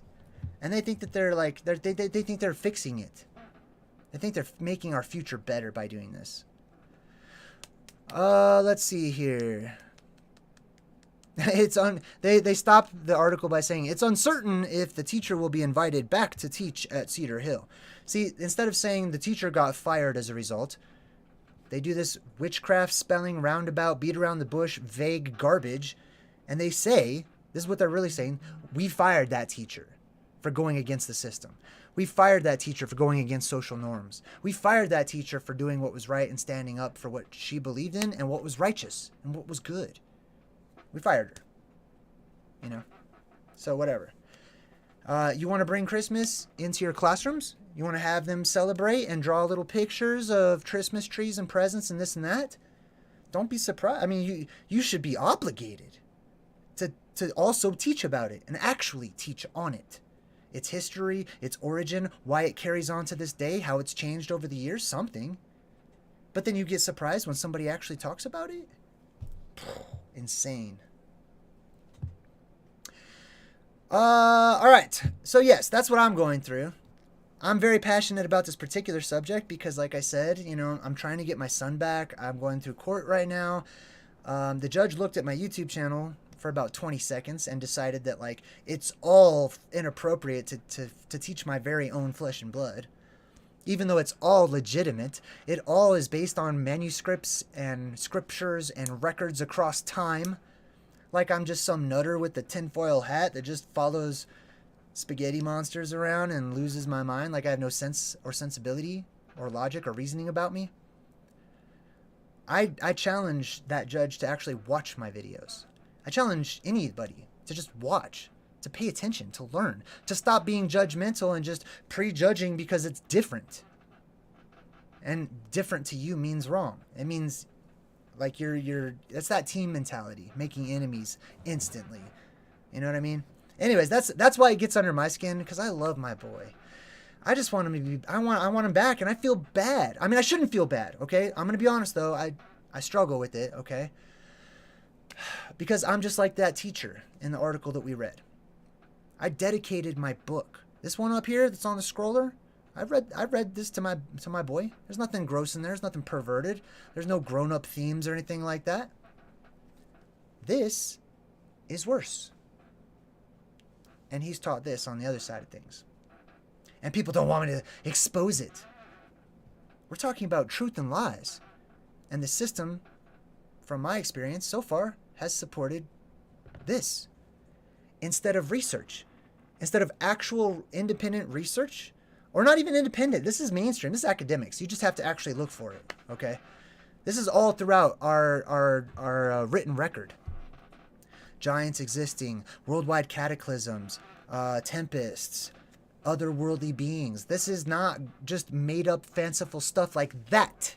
and they think that they think they're fixing it. They think they're making our future better by doing this. Let's see here. They stopped the article by saying it's uncertain if the teacher will be invited back to teach at Cedar Hill. See, instead of saying the teacher got fired as a result, they do this witchcraft spelling, roundabout, beat around the bush, vague garbage, and they say, this is what they're really saying, we fired that teacher for going against the system. We fired that teacher for going against social norms. We fired that teacher for doing what was right and standing up for what she believed in and what was righteous and what was good. We fired her. You know? So whatever. You want to bring Christmas into your classrooms? You want to have them celebrate and draw little pictures of Christmas trees and presents and this and that? Don't be surprised. I mean, you should be obligated to also teach about it and actually teach on it. Its history, its origin, why it carries on to this day, how it's changed over the years, something. But then you get surprised when somebody actually talks about it? Insane. All right. So yes, that's what I'm going through. I'm very passionate about this particular subject because, like I said, you know, I'm trying to get my son back. I'm going through court right now. The judge looked at my YouTube channel for about 20 seconds and decided that, like, it's all inappropriate to teach my very own flesh and blood. Even though it's all legitimate, it all is based on manuscripts and scriptures and records across time. Like I'm just some nutter with the tinfoil hat that just follows spaghetti monsters around and loses my mind. Like I have no sense or sensibility or logic or reasoning about me. I challenge that judge to actually watch my videos. I challenge anybody to just watch, to pay attention, to learn, to stop being judgmental and just prejudging because it's different. And different to you means wrong. It means like it's that team mentality, making enemies instantly. You know what I mean? Anyways, that's why it gets under my skin, because I love my boy. I just want him to be, I want him back, and I feel bad. I mean, I shouldn't feel bad, okay? I'm going to be honest though. I struggle with it, okay? Because I'm just like that teacher in the article that we read. I dedicated my book. This one up here that's on the scroller, I read this to my boy. There's nothing gross in there. There's nothing perverted. There's no grown-up themes or anything like that. This is worse. And he's taught this on the other side of things. And people don't want me to expose it. We're talking about truth and lies. And the system, from my experience so far, has supported this. Instead of research. Instead of actual independent research. Or not even independent. This is mainstream. This is academics. You just have to actually look for it. Okay? This is all throughout our written record. Giants existing, worldwide cataclysms, tempests, otherworldly beings. This is not just made up fanciful stuff like that.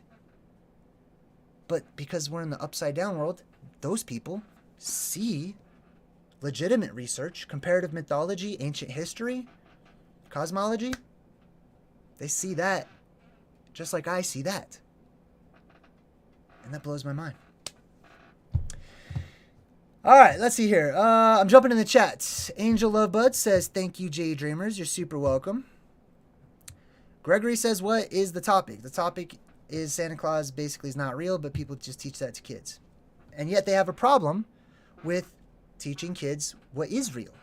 But because we're in the upside down world, those people see legitimate research, comparative mythology, ancient history, cosmology. They see that just like I see that. And that blows my mind. All right, let's see here. I'm jumping in the chat. Angel Lovebud says, thank you, JayDreamerZ. You're super welcome. Gregory says, what is the topic? The topic is Santa Claus basically is not real, but people just teach that to kids. And yet they have a problem with teaching kids what is real.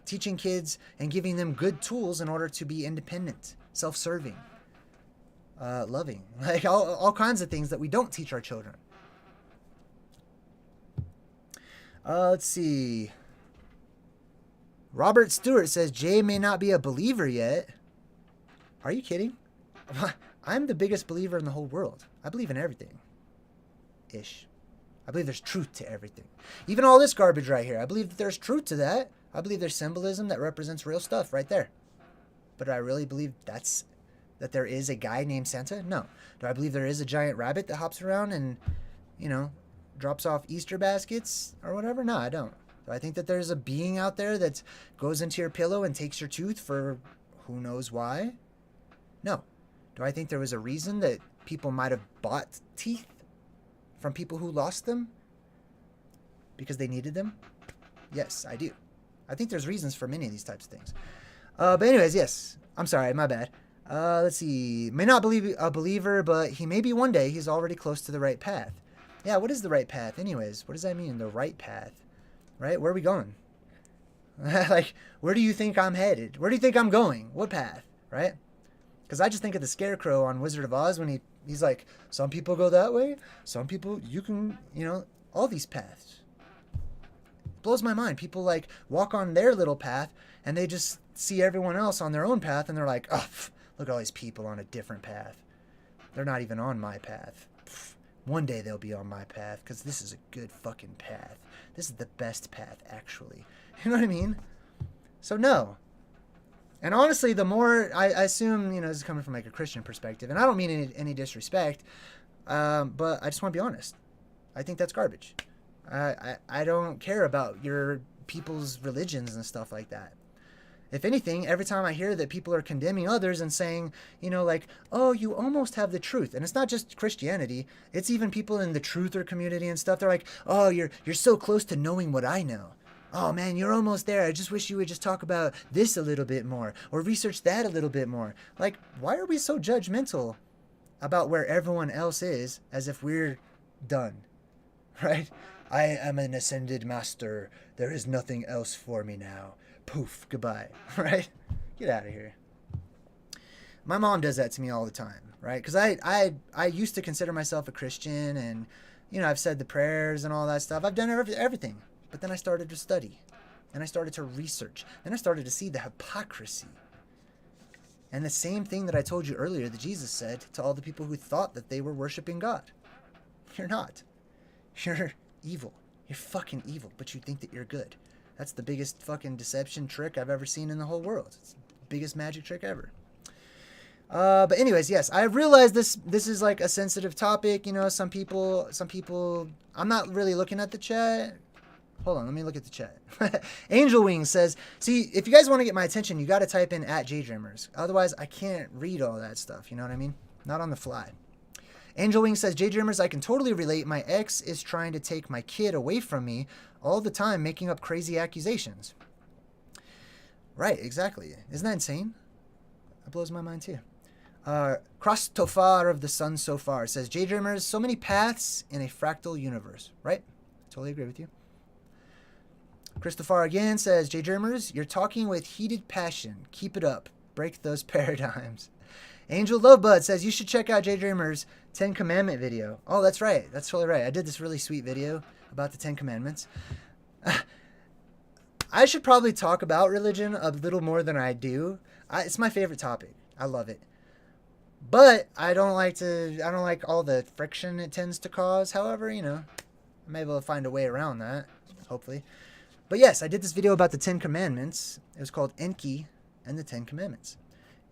Teaching kids and giving them good tools in order to be independent, self-serving, loving. Like all kinds of things that we don't teach our children. Let's see. Robert Stewart says Jay may not be a believer yet. Are you kidding? I'm the biggest believer in the whole world. I believe in everything. Ish. I believe there's truth to everything. Even all this garbage right here. I believe that there's truth to that. I believe there's symbolism that represents real stuff right there. But do I really believe that there is a guy named Santa? No. Do I believe there is a giant rabbit that hops around and, drops off Easter baskets or whatever? No, I don't. Do I think that there's a being out there that goes into your pillow and takes your tooth for who knows why? No. Do I think there was a reason that people might have bought teeth from people who lost them because they needed them? Yes, I do. I think there's reasons for many of these types of things. But anyways, yes. I'm sorry, my bad. Let's see. May not believe a believer, but he may be one day. He's already close to the right path. Yeah, what is the right path anyways? What does that mean, the right path? Right? Where are we going? Like, where do you think I'm headed? Where do you think I'm going? What path? Right? Because I just think of the Scarecrow on Wizard of Oz when he's like, some people go that way. Some people, you can, all these paths. It blows my mind. People like walk on their little path and they just see everyone else on their own path and they're like, oh, look at all these people on a different path. They're not even on my path. One day they'll be on my path because this is a good fucking path. This is the best path, actually. You know what I mean? So no. And honestly, the more, I assume, this is coming from like a Christian perspective, and I don't mean any disrespect, but I just want to be honest. I think that's garbage. I don't care about your people's religions and stuff like that. If anything, every time I hear that people are condemning others and saying, like, oh, you almost have the truth. And it's not just Christianity. It's even people in the truther community and stuff. They're like, oh, you're so close to knowing what I know. Oh, man, you're almost there. I just wish you would just talk about this a little bit more or research that a little bit more. Like, why are we so judgmental about where everyone else is as if we're done, right? I am an ascended master. There is nothing else for me now. Poof, goodbye, right? Get out of here. My mom does that to me all the time, right? Because I used to consider myself a Christian and, I've said the prayers and all that stuff. I've done everything. But then I started to study. And I started to research. Then I started to see the hypocrisy. And the same thing that I told you earlier that Jesus said to all the people who thought that they were worshiping God. You're not. You're evil. You're fucking evil, but you think that you're good. That's the biggest fucking deception trick I've ever seen in the whole world. It's the biggest magic trick ever. But anyways, yes, I realize this is like a sensitive topic. Some people, I'm not really looking at the chat. Hold on, let me look at the chat. Angel Wing says, see, if you guys want to get my attention, you got to type in @JayDreamerZ. Otherwise, I can't read all that stuff. You know what I mean? Not on the fly. Angel Wing says, JayDreamerZ, I can totally relate. My ex is trying to take my kid away from me all the time, making up crazy accusations. Right, exactly. Isn't that insane? That blows my mind too. Krostofar of the Sun So Far says, JayDreamerZ, so many paths in a fractal universe. Right? Totally agree with you. Christopher again says, JayDreamerZ, you're talking with heated passion. Keep it up. Break those paradigms. Angel Lovebud says, you should check out JayDreamerZ 10 Commandment video. Oh, that's right. That's totally right. I did this really sweet video about the 10 Commandments. I should probably talk about religion a little more than I do. It's my favorite topic. I love it. But I don't like all the friction it tends to cause. However, I'm able to find a way around that, hopefully. But yes, I did this video about the 10 Commandments. It was called Enki and the 10 Commandments.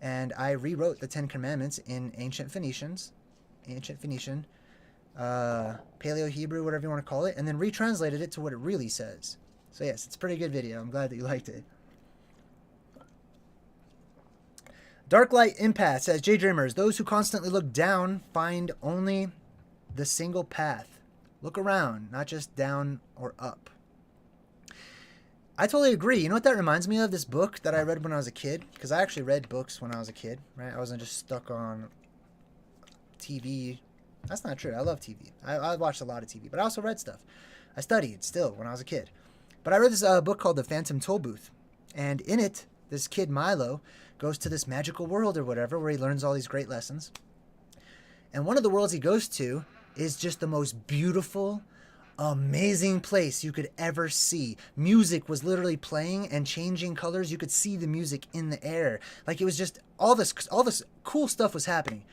And I rewrote the 10 Commandments in ancient Phoenician, Paleo-Hebrew, whatever you want to call it, and then retranslated it to what it really says. So yes, it's a pretty good video. I'm glad that you liked it. Dark Light Empath says, JayDreamerZ, those who constantly look down find only the single path. Look around, not just down or up. I totally agree. You know what that reminds me of? This book that I read when I was a kid. Because I actually read books when I was a kid, right? I wasn't just stuck on TV. That's not true. I love TV. I watched a lot of TV, but I also read stuff. I studied still when I was a kid. But I read this book called The Phantom Tollbooth. And in it, this kid Milo goes to this magical world or whatever where he learns all these great lessons. And one of the worlds he goes to is just the most beautiful, amazing place you could ever see. Music was literally playing and changing colors. You could see the music in the air. Like it was just all this cool stuff was happening.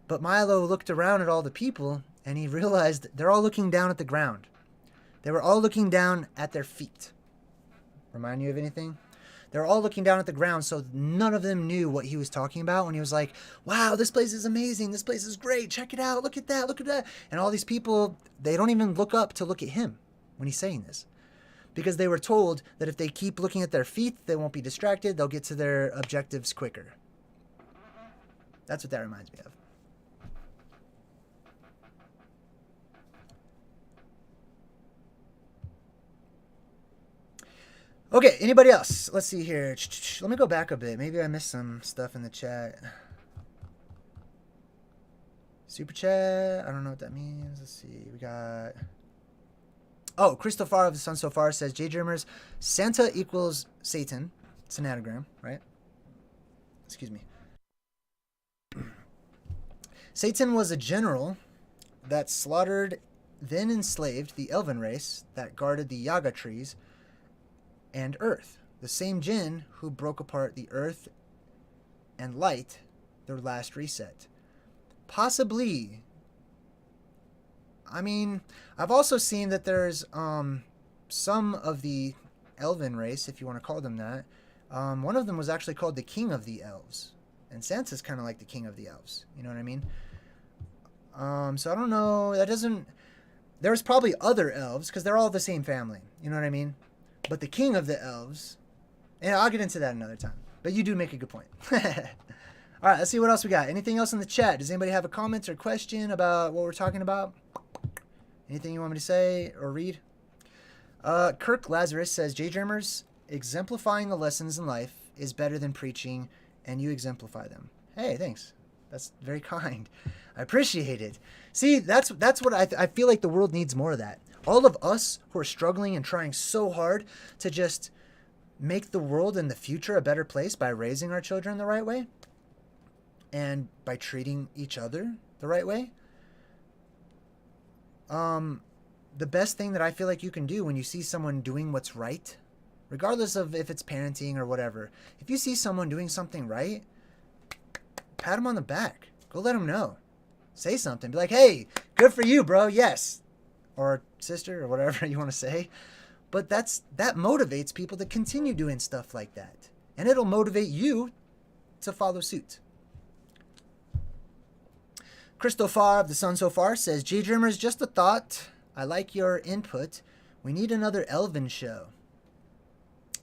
But Milo looked around at all the people and he realized they're all looking down at the ground. They were all looking down at their feet. Remind you of anything? They were all looking down at the ground, so none of them knew what he was talking about when he was like, wow, this place is amazing. This place is great. Check it out. Look at that. Look at that. And all these people, they don't even look up to look at him when he's saying this. Because they were told that if they keep looking at their feet, they won't be distracted. They'll get to their objectives quicker. That's what that reminds me of. Okay, anybody else? Let's see here. Let me go back a bit. Maybe I missed some stuff in the chat. Super chat. I don't know what that means. Let's see. We got... Oh, Christopher of the Sun So Far says, JayDreamerZ, Santa equals Satan. It's an anagram, right? Excuse me. Satan was a general that slaughtered, then enslaved the elven race that guarded the Yaga trees and earth. The same jinn who broke apart the earth and light, their last reset. Possibly. I mean, I've also seen that there's some of the elven race, if you want to call them that. One of them was actually called the King of the Elves. And Santa's kind of like the King of the Elves. You know what I mean? So I don't know. That doesn't... There's probably other elves, because they're all the same family. You know what I mean? But the King of the Elves... And I'll get into that another time. But you do make a good point. All right, let's see what else we got. Anything else in the chat? Does anybody have a comment or question about what we're talking about? Anything you want me to say or read? Kirk Lazarus says, JayDreamerZ, exemplifying the lessons in life is better than preaching, and you exemplify them. Hey, thanks. That's very kind. I appreciate it. See, that's what I feel like the world needs more of that. All of us who are struggling and trying so hard to just make the world and the future a better place by raising our children the right way and by treating each other the right way. The best thing that I feel like you can do when you see someone doing what's right, regardless of if it's parenting or whatever, if you see someone doing something right, pat them on the back. Go let them know. Say something. Be like, hey, good for you, bro. Yes. Or sister or whatever you want to say. But that motivates people to continue doing stuff like that. And it'll motivate you to follow suit. Christopher of the Sun So Far says, JayDreamerZ, just a thought. I like your input. We need another Elven show.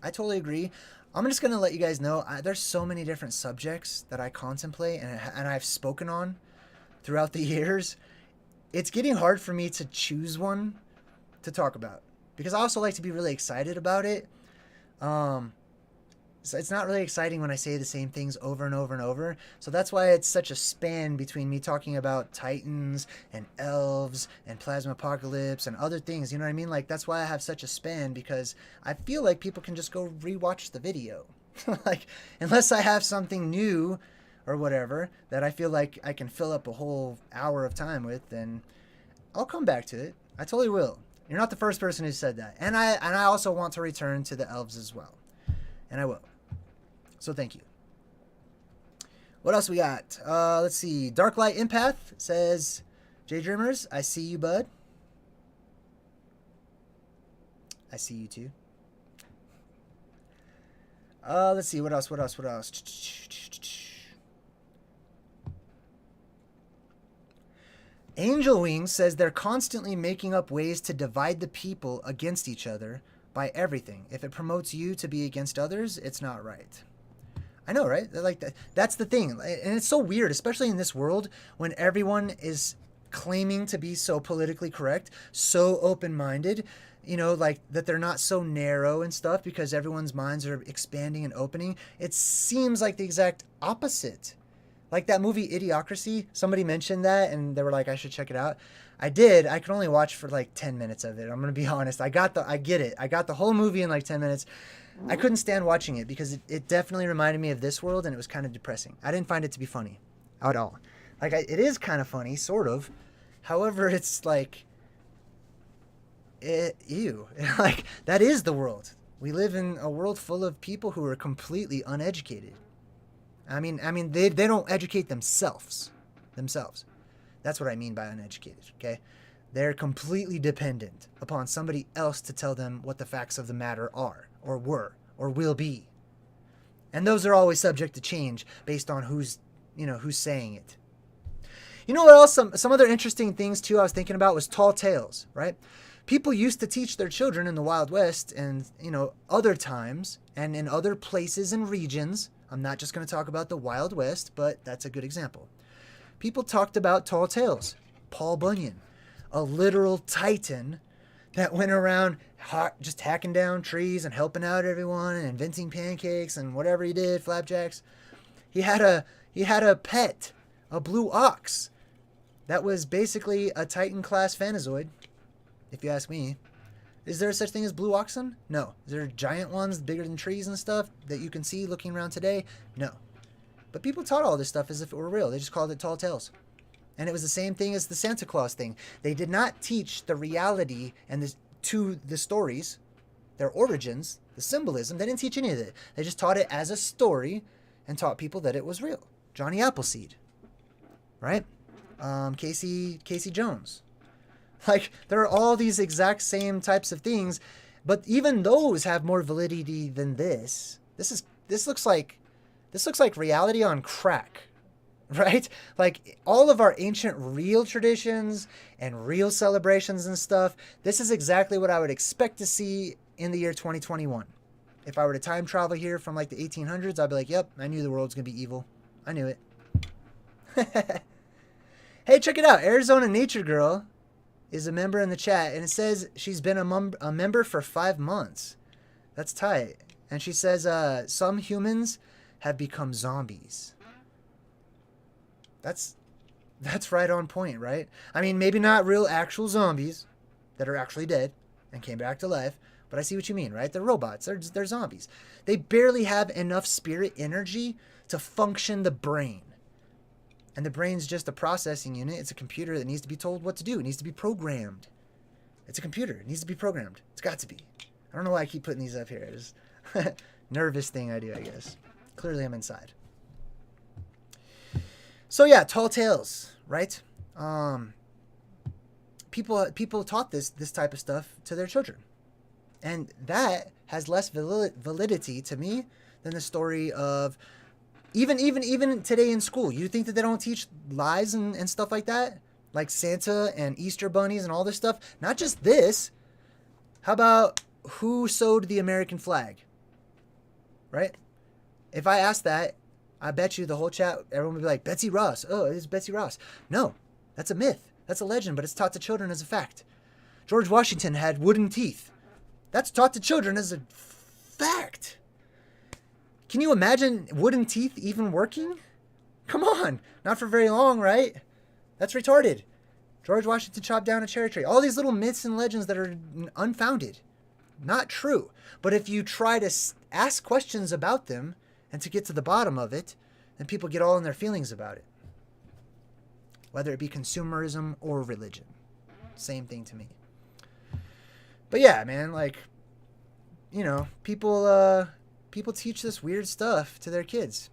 I totally agree. I'm just going to let you guys know, there's so many different subjects that I contemplate and I've spoken on throughout the years. It's getting hard for me to choose one to talk about because I also like to be really excited about it. So it's not really exciting when I say the same things over and over and over. So that's why it's such a span between me talking about Titans and elves and plasma apocalypse and other things. You know what I mean? Like, that's why I have such a span, because I feel like people can just go rewatch the video. Like, unless I have something new or whatever that I feel like I can fill up a whole hour of time with, then I'll come back to it. I totally will. You're not the first person who said that. And I also want to return to the elves as well. And I will. So thank you. What else we got? Let's see. Dark Light Empath says, JayDreamerZ, I see you, bud. I see you too. Let's see. What else? Angel Wings says they're constantly making up ways to divide the people against each other by everything. If it promotes you to be against others, it's not right. I know, right? Like that's the thing. And it's so weird, especially in this world when everyone is claiming to be so politically correct, so open-minded, you know, like that they're not so narrow and stuff because everyone's minds are expanding and opening. It seems like the exact opposite. Like that movie Idiocracy, somebody mentioned that and they were like, I should check it out. I did. I could only watch for like 10 minutes of it. I'm going to be honest. I get it. I got the whole movie in like 10 minutes. I couldn't stand watching it because it definitely reminded me of this world and it was kind of depressing. I didn't find it to be funny at all. Like, it is kind of funny, sort of. However, it's like, Ew. Like, that is the world. We live in a world full of people who are completely uneducated. They don't educate themselves. That's what I mean by uneducated, okay? They're completely dependent upon somebody else to tell them what the facts of the matter are, or were, or will be. And those are always subject to change based on who's saying it. You know what else? Some other interesting things, too, I was thinking about was tall tales, right? People used to teach their children in the Wild West and, other times and in other places and regions. I'm not just going to talk about the Wild West, but that's a good example. People talked about tall tales. Paul Bunyan, a literal titan that went around just hacking down trees and helping out everyone and inventing pancakes and whatever he did, flapjacks. He had a pet, a blue ox, that was basically a Titan-class Phanazoid, if you ask me. Is there such thing as blue oxen? No. Is there giant ones bigger than trees and stuff that you can see looking around today? No. But people taught all this stuff as if it were real. They just called it tall tales. And it was the same thing as the Santa Claus thing. They did not teach the reality to the stories, their origins, the symbolism. They didn't teach any of it. They just taught it as a story and taught people that it was real. Johnny Appleseed, right? Casey Jones. Like, there are all these exact same types of things, but even those have more validity than this. This looks like reality on crack, right? Like, all of our ancient real traditions and real celebrations and stuff, this is exactly what I would expect to see in the year 2021. If I were to time travel here from like the 1800s, I'd be like, yep, I knew the world's gonna be evil. I knew it. Hey, check it out. Arizona Nature Girl is a member in the chat, and it says she's been a member for 5 months. That's tight. And she says some humans have become zombies. That's right on point, right? I mean, maybe not real actual zombies that are actually dead and came back to life, but I see what you mean, right? They're robots. They're zombies. They barely have enough spirit energy to function the brain. And the brain's just a processing unit. It's a computer that needs to be told what to do. It needs to be programmed. It's a computer. It needs to be programmed. It's got to be. I don't know why I keep putting these up here. It's a nervous thing I do, I guess. Clearly I'm inside. So yeah, tall tales, right? People taught this type of stuff to their children. And that has less validity to me than the story of even today in school. You think that they don't teach lies and stuff like that? Like Santa and Easter bunnies and all this stuff? Not just this. How about who sewed the American flag? Right? If I ask that, I bet you the whole chat, everyone would be like, Betsy Ross. Oh, it's Betsy Ross. No, that's a myth. That's a legend, but it's taught to children as a fact. George Washington had wooden teeth. That's taught to children as a fact. Can you imagine wooden teeth even working? Come on. Not for very long, right? That's retarded. George Washington chopped down a cherry tree. All these little myths and legends that are unfounded. Not true. But if you try to ask questions about them and to get to the bottom of it, then people get all in their feelings about it. Whether it be consumerism or religion. Same thing to me. But yeah, man, like, you know, people teach this weird stuff to their kids.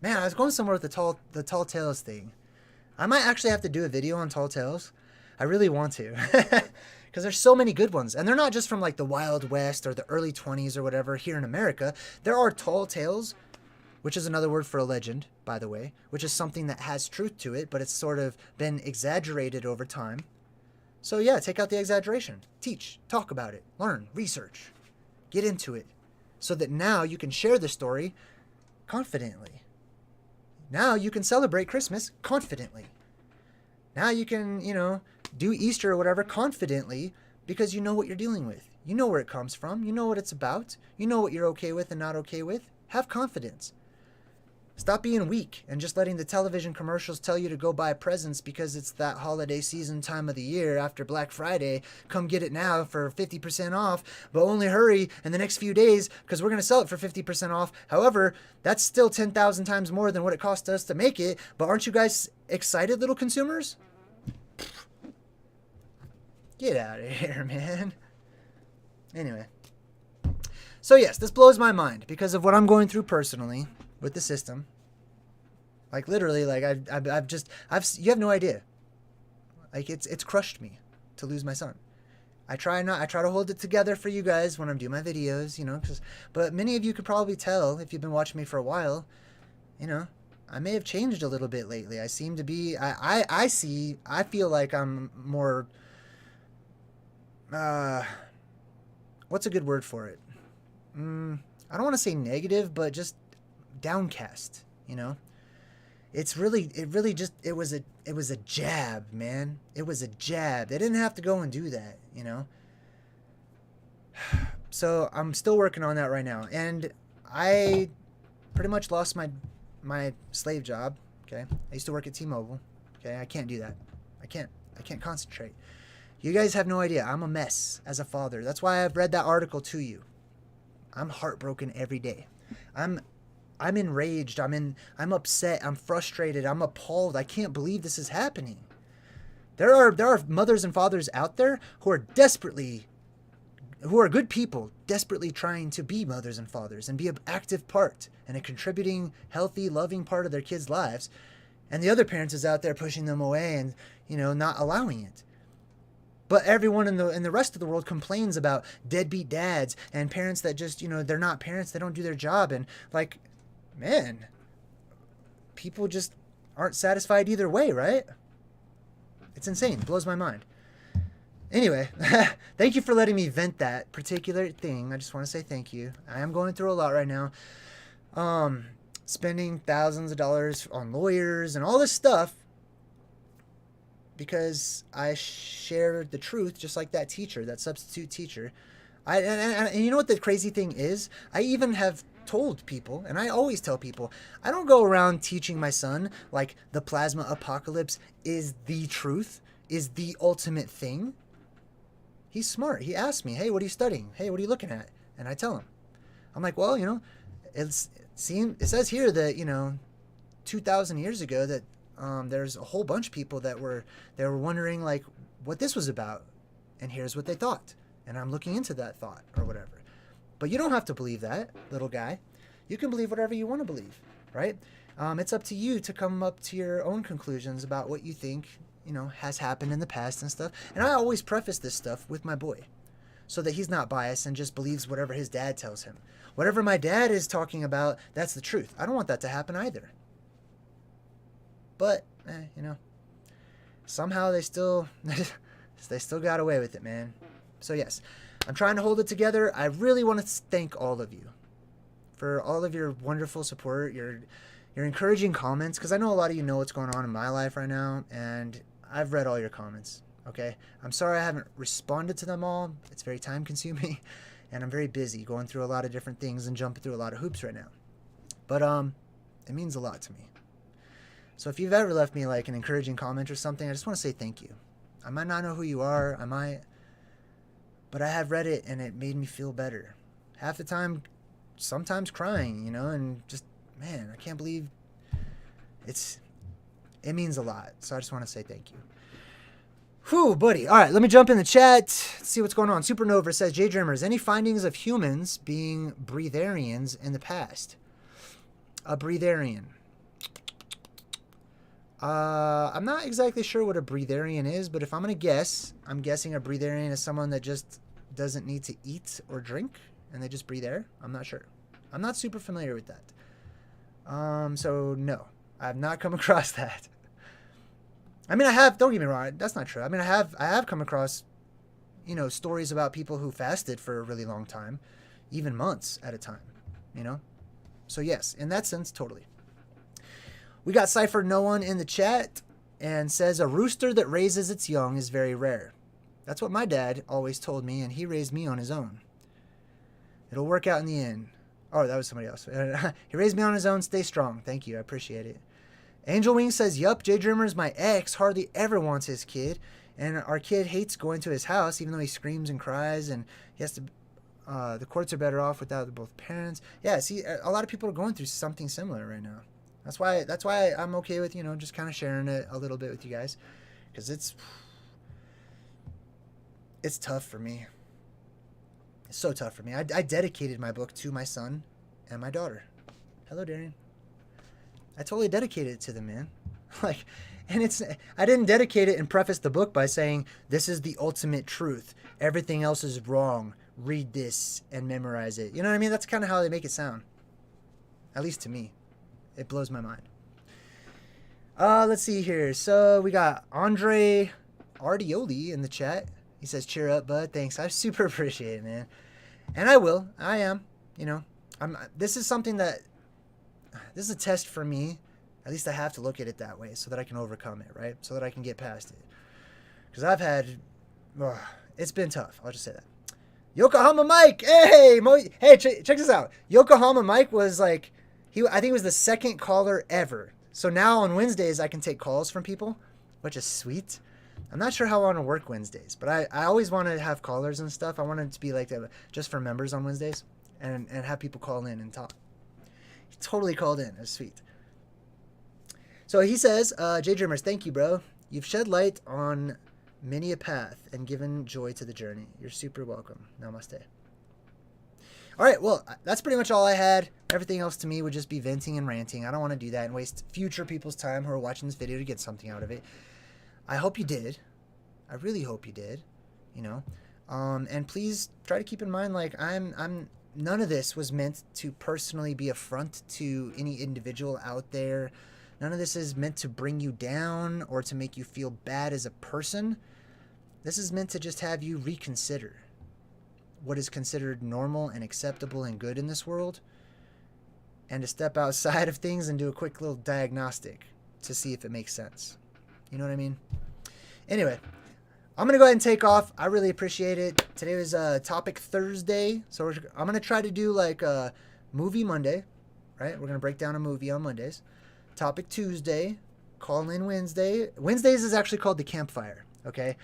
Man, I was going somewhere with the tall tales thing. I might actually have to do a video on tall tales. I really want to. Because there's so many good ones. And they're not just from like the Wild West or the early 20s or whatever here in America. There are tall tales, which is another word for a legend, by the way, which is something that has truth to it, but it's sort of been exaggerated over time. So yeah, take out the exaggeration. Teach, talk about it, learn, research, get into it, so that now you can share the story confidently. Now you can celebrate Christmas confidently. Now you can, do Easter or whatever confidently because you know what you're dealing with. You know where it comes from. You know what it's about. You know what you're okay with and not okay with. Have confidence. Stop being weak and just letting the television commercials tell you to go buy presents because it's that holiday season time of the year after Black Friday. Come get it now for 50% off, but only hurry in the next few days because we're going to sell it for 50% off. However, that's still 10,000 times more than what it cost us to make it. But aren't you guys excited, little consumers? Get out of here, man. Anyway. So yes, this blows my mind because of what I'm going through personally with the system. Like literally, like you have no idea. Like it's crushed me to lose my son. I try to hold it together for you guys when I'm doing my videos, but many of you could probably tell if you've been watching me for a while, I may have changed a little bit lately. I seem to be, I feel like I'm more, what's a good word for it? I don't want to say negative, but just downcast, It was a jab, man. It was a jab. They didn't have to go and do that, So I'm still working on that right now. And I pretty much lost my slave job, okay? I used to work at T-Mobile, okay? I can't do that. I can't concentrate. You guys have no idea. I'm a mess as a father. That's why I've read that article to you. I'm heartbroken every day. I'm enraged. I'm upset. I'm frustrated. I'm appalled. I can't believe this is happening. There are mothers and fathers out there who are good people, desperately trying to be mothers and fathers and be an active part and a contributing, healthy, loving part of their kids' lives. And the other parents is out there pushing them away and, not allowing it. But everyone in the rest of the world complains about deadbeat dads and parents that just, they're not parents. They don't do their job. And like, man, people just aren't satisfied either way, right? It's insane. It blows my mind. Anyway, thank you for letting me vent that particular thing. I just want to say thank you. I am going through a lot right now. Spending thousands of dollars on lawyers and all this stuff because I shared the truth, just like that teacher, that substitute teacher. And you know what the crazy thing is? I even have told people, and I always tell people, I don't go around teaching my son like the plasma apocalypse is the truth, is the ultimate thing. He's smart. He asks me, hey, what are you studying? Hey, what are you looking at? And I tell him. I'm like, well, it says here that, 2,000 years ago that there's a whole bunch of people that were wondering like what this was about. And here's what they thought. And I'm looking into that thought or whatever. But you don't have to believe that, little guy. You can believe whatever you want to believe, right? It's up to you to come up to your own conclusions about what you think, has happened in the past and stuff. And I always preface this stuff with my boy so that he's not biased and just believes whatever his dad tells him. Whatever my dad is talking about, that's the truth. I don't want that to happen either. But, somehow they still got away with it, man. So yes, I'm trying to hold it together. I really want to thank all of you for all of your wonderful support, your encouraging comments, because I know a lot of you know what's going on in my life right now, and I've read all your comments, okay? I'm sorry I haven't responded to them all. It's very time-consuming, and I'm very busy going through a lot of different things and jumping through a lot of hoops right now. But it means a lot to me. So if you've ever left me like an encouraging comment or something, I just want to say thank you. I might not know who you are, but I have read it and it made me feel better. Half the time, sometimes crying, and just, man, I can't believe it means a lot. So I just want to say thank you. Whew, buddy. All right, let me jump in the chat. Let's see what's going on. Supernova says, JayDreamerZ, any findings of humans being breatharians in the past? A breatharian. I'm not exactly sure what a breatharian is, but if I'm going to guess, I'm guessing a breatharian is someone that just doesn't need to eat or drink, and they just breathe air. I'm not sure. I'm not super familiar with that. So no, I've not come across that. I mean, I have, don't get me wrong, that's not true. I mean, I have come across, stories about people who fasted for a really long time, even months at a time, So yes, in that sense, totally. We got Cypher No One in the chat and says, a rooster that raises its young is very rare. That's what my dad always told me, and he raised me on his own. It'll work out in the end. Oh, that was somebody else. He raised me on his own. Stay strong. Thank you. I appreciate it. Angel Wing says, yup, JayDreamerZ, my ex hardly ever wants his kid, and our kid hates going to his house, even though he screams and cries, and he has to, the courts are better off without both parents. Yeah, see, a lot of people are going through something similar right now. That's why I'm okay with, just kind of sharing it a little bit with you guys, because it's tough for me. It's so tough for me. I dedicated my book to my son and my daughter. Hello, Darian. I totally dedicated it to them, man. Like, and I didn't dedicate it and preface the book by saying, this is the ultimate truth. Everything else is wrong. Read this and memorize it. You know what I mean? That's kind of how they make it sound. At least to me. It blows my mind. Let's see here. So we got Andre Ardioli in the chat. He says, cheer up, bud. Thanks. I super appreciate it, man. And I will. I am. You know, this is something that, this is a test for me. At least I have to look at it that way so that I can overcome it, right? So that I can get past it. Because I've had, it's been tough. I'll just say that. Yokohama Mike. Hey, hey, check this out. Yokohama Mike was like, I think he was the second caller ever. So now on Wednesdays, I can take calls from people, which is sweet. I'm not sure how I want to work Wednesdays, but I always want to have callers and stuff. I want it to be like that just for members on Wednesdays and have people call in and talk. He totally called in. That's sweet. So he says, JayDreamerZ, thank you, bro. You've shed light on many a path and given joy to the journey. You're super welcome. Namaste. All right, well, that's pretty much all I had. Everything else to me would just be venting and ranting. I don't want to do that and waste future people's time who are watching this video to get something out of it. I hope you did. I really hope you did, you know. And please try to keep in mind, like, none of this was meant to personally be affront to any individual out there. None of this is meant to bring you down or to make you feel bad as a person. This is meant to just have you reconsider what is considered normal and acceptable and good in this world, and to step outside of things and do a quick little diagnostic to see if it makes sense. You know what I mean? Anyway, I'm going to go ahead and take off. I really appreciate it. Today was Topic Thursday, so I'm going to try to do like a Movie Monday, right? We're going to break down a movie on Mondays. Topic Tuesday, Call In Wednesday. Wednesdays is actually called The Campfire, okay?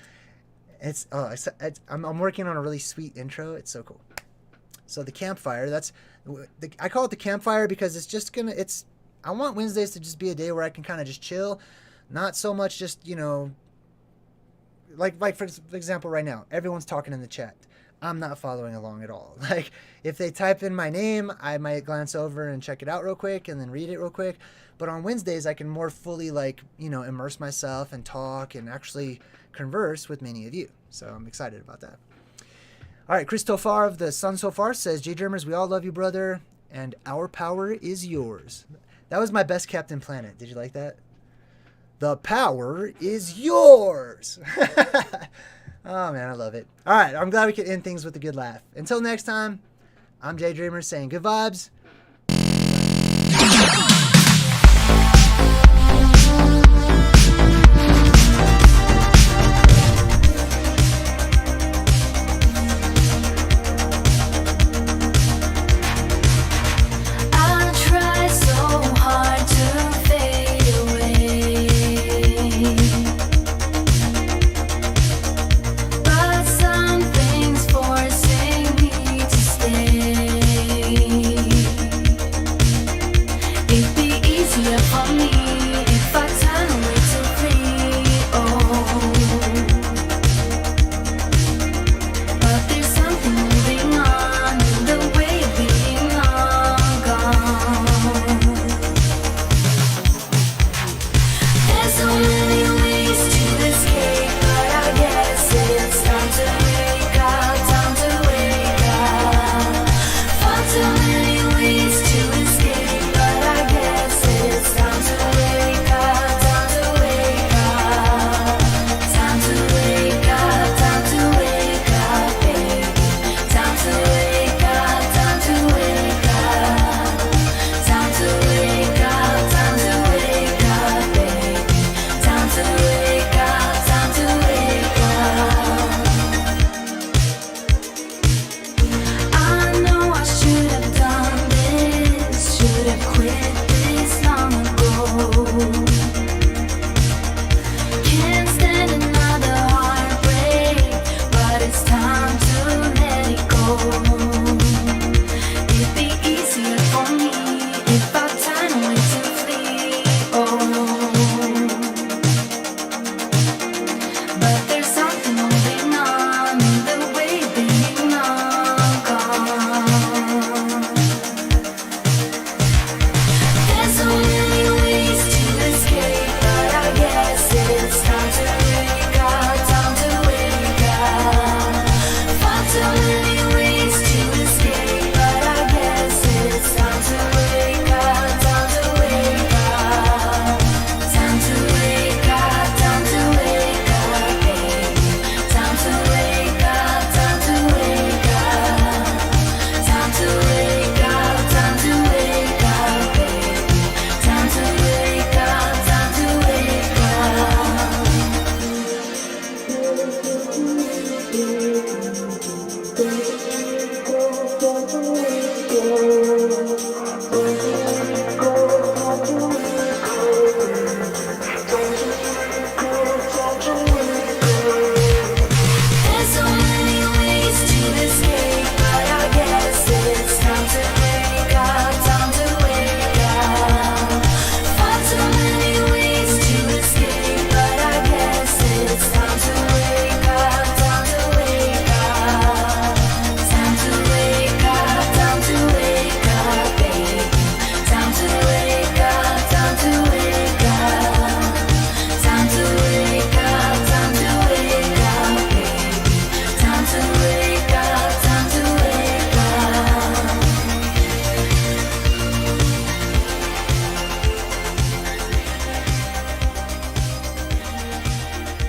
I'm working on a really sweet intro. It's so cool. So The Campfire, I call it The Campfire because it's just going to, I want Wednesdays to just be a day where I can kind of just chill. Not so much just, you know, like for example, right now, everyone's talking in the chat. I'm not following along at all. Like, if they type in my name, I might glance over and check it out real quick and then read it real quick. But on Wednesdays, I can more fully, like, you know, immerse myself and talk and actually converse with many of you. So I'm excited about that. All right, Chris Tofar of the Sun So Far says, JayDreamerZ, we all love you, brother, and our power is yours. That was my best Captain Planet. Did you like that? The power is yours. Oh, man, I love it. All right, I'm glad we could end things with a good laugh. Until next time, I'm JayDreamerZ saying good vibes.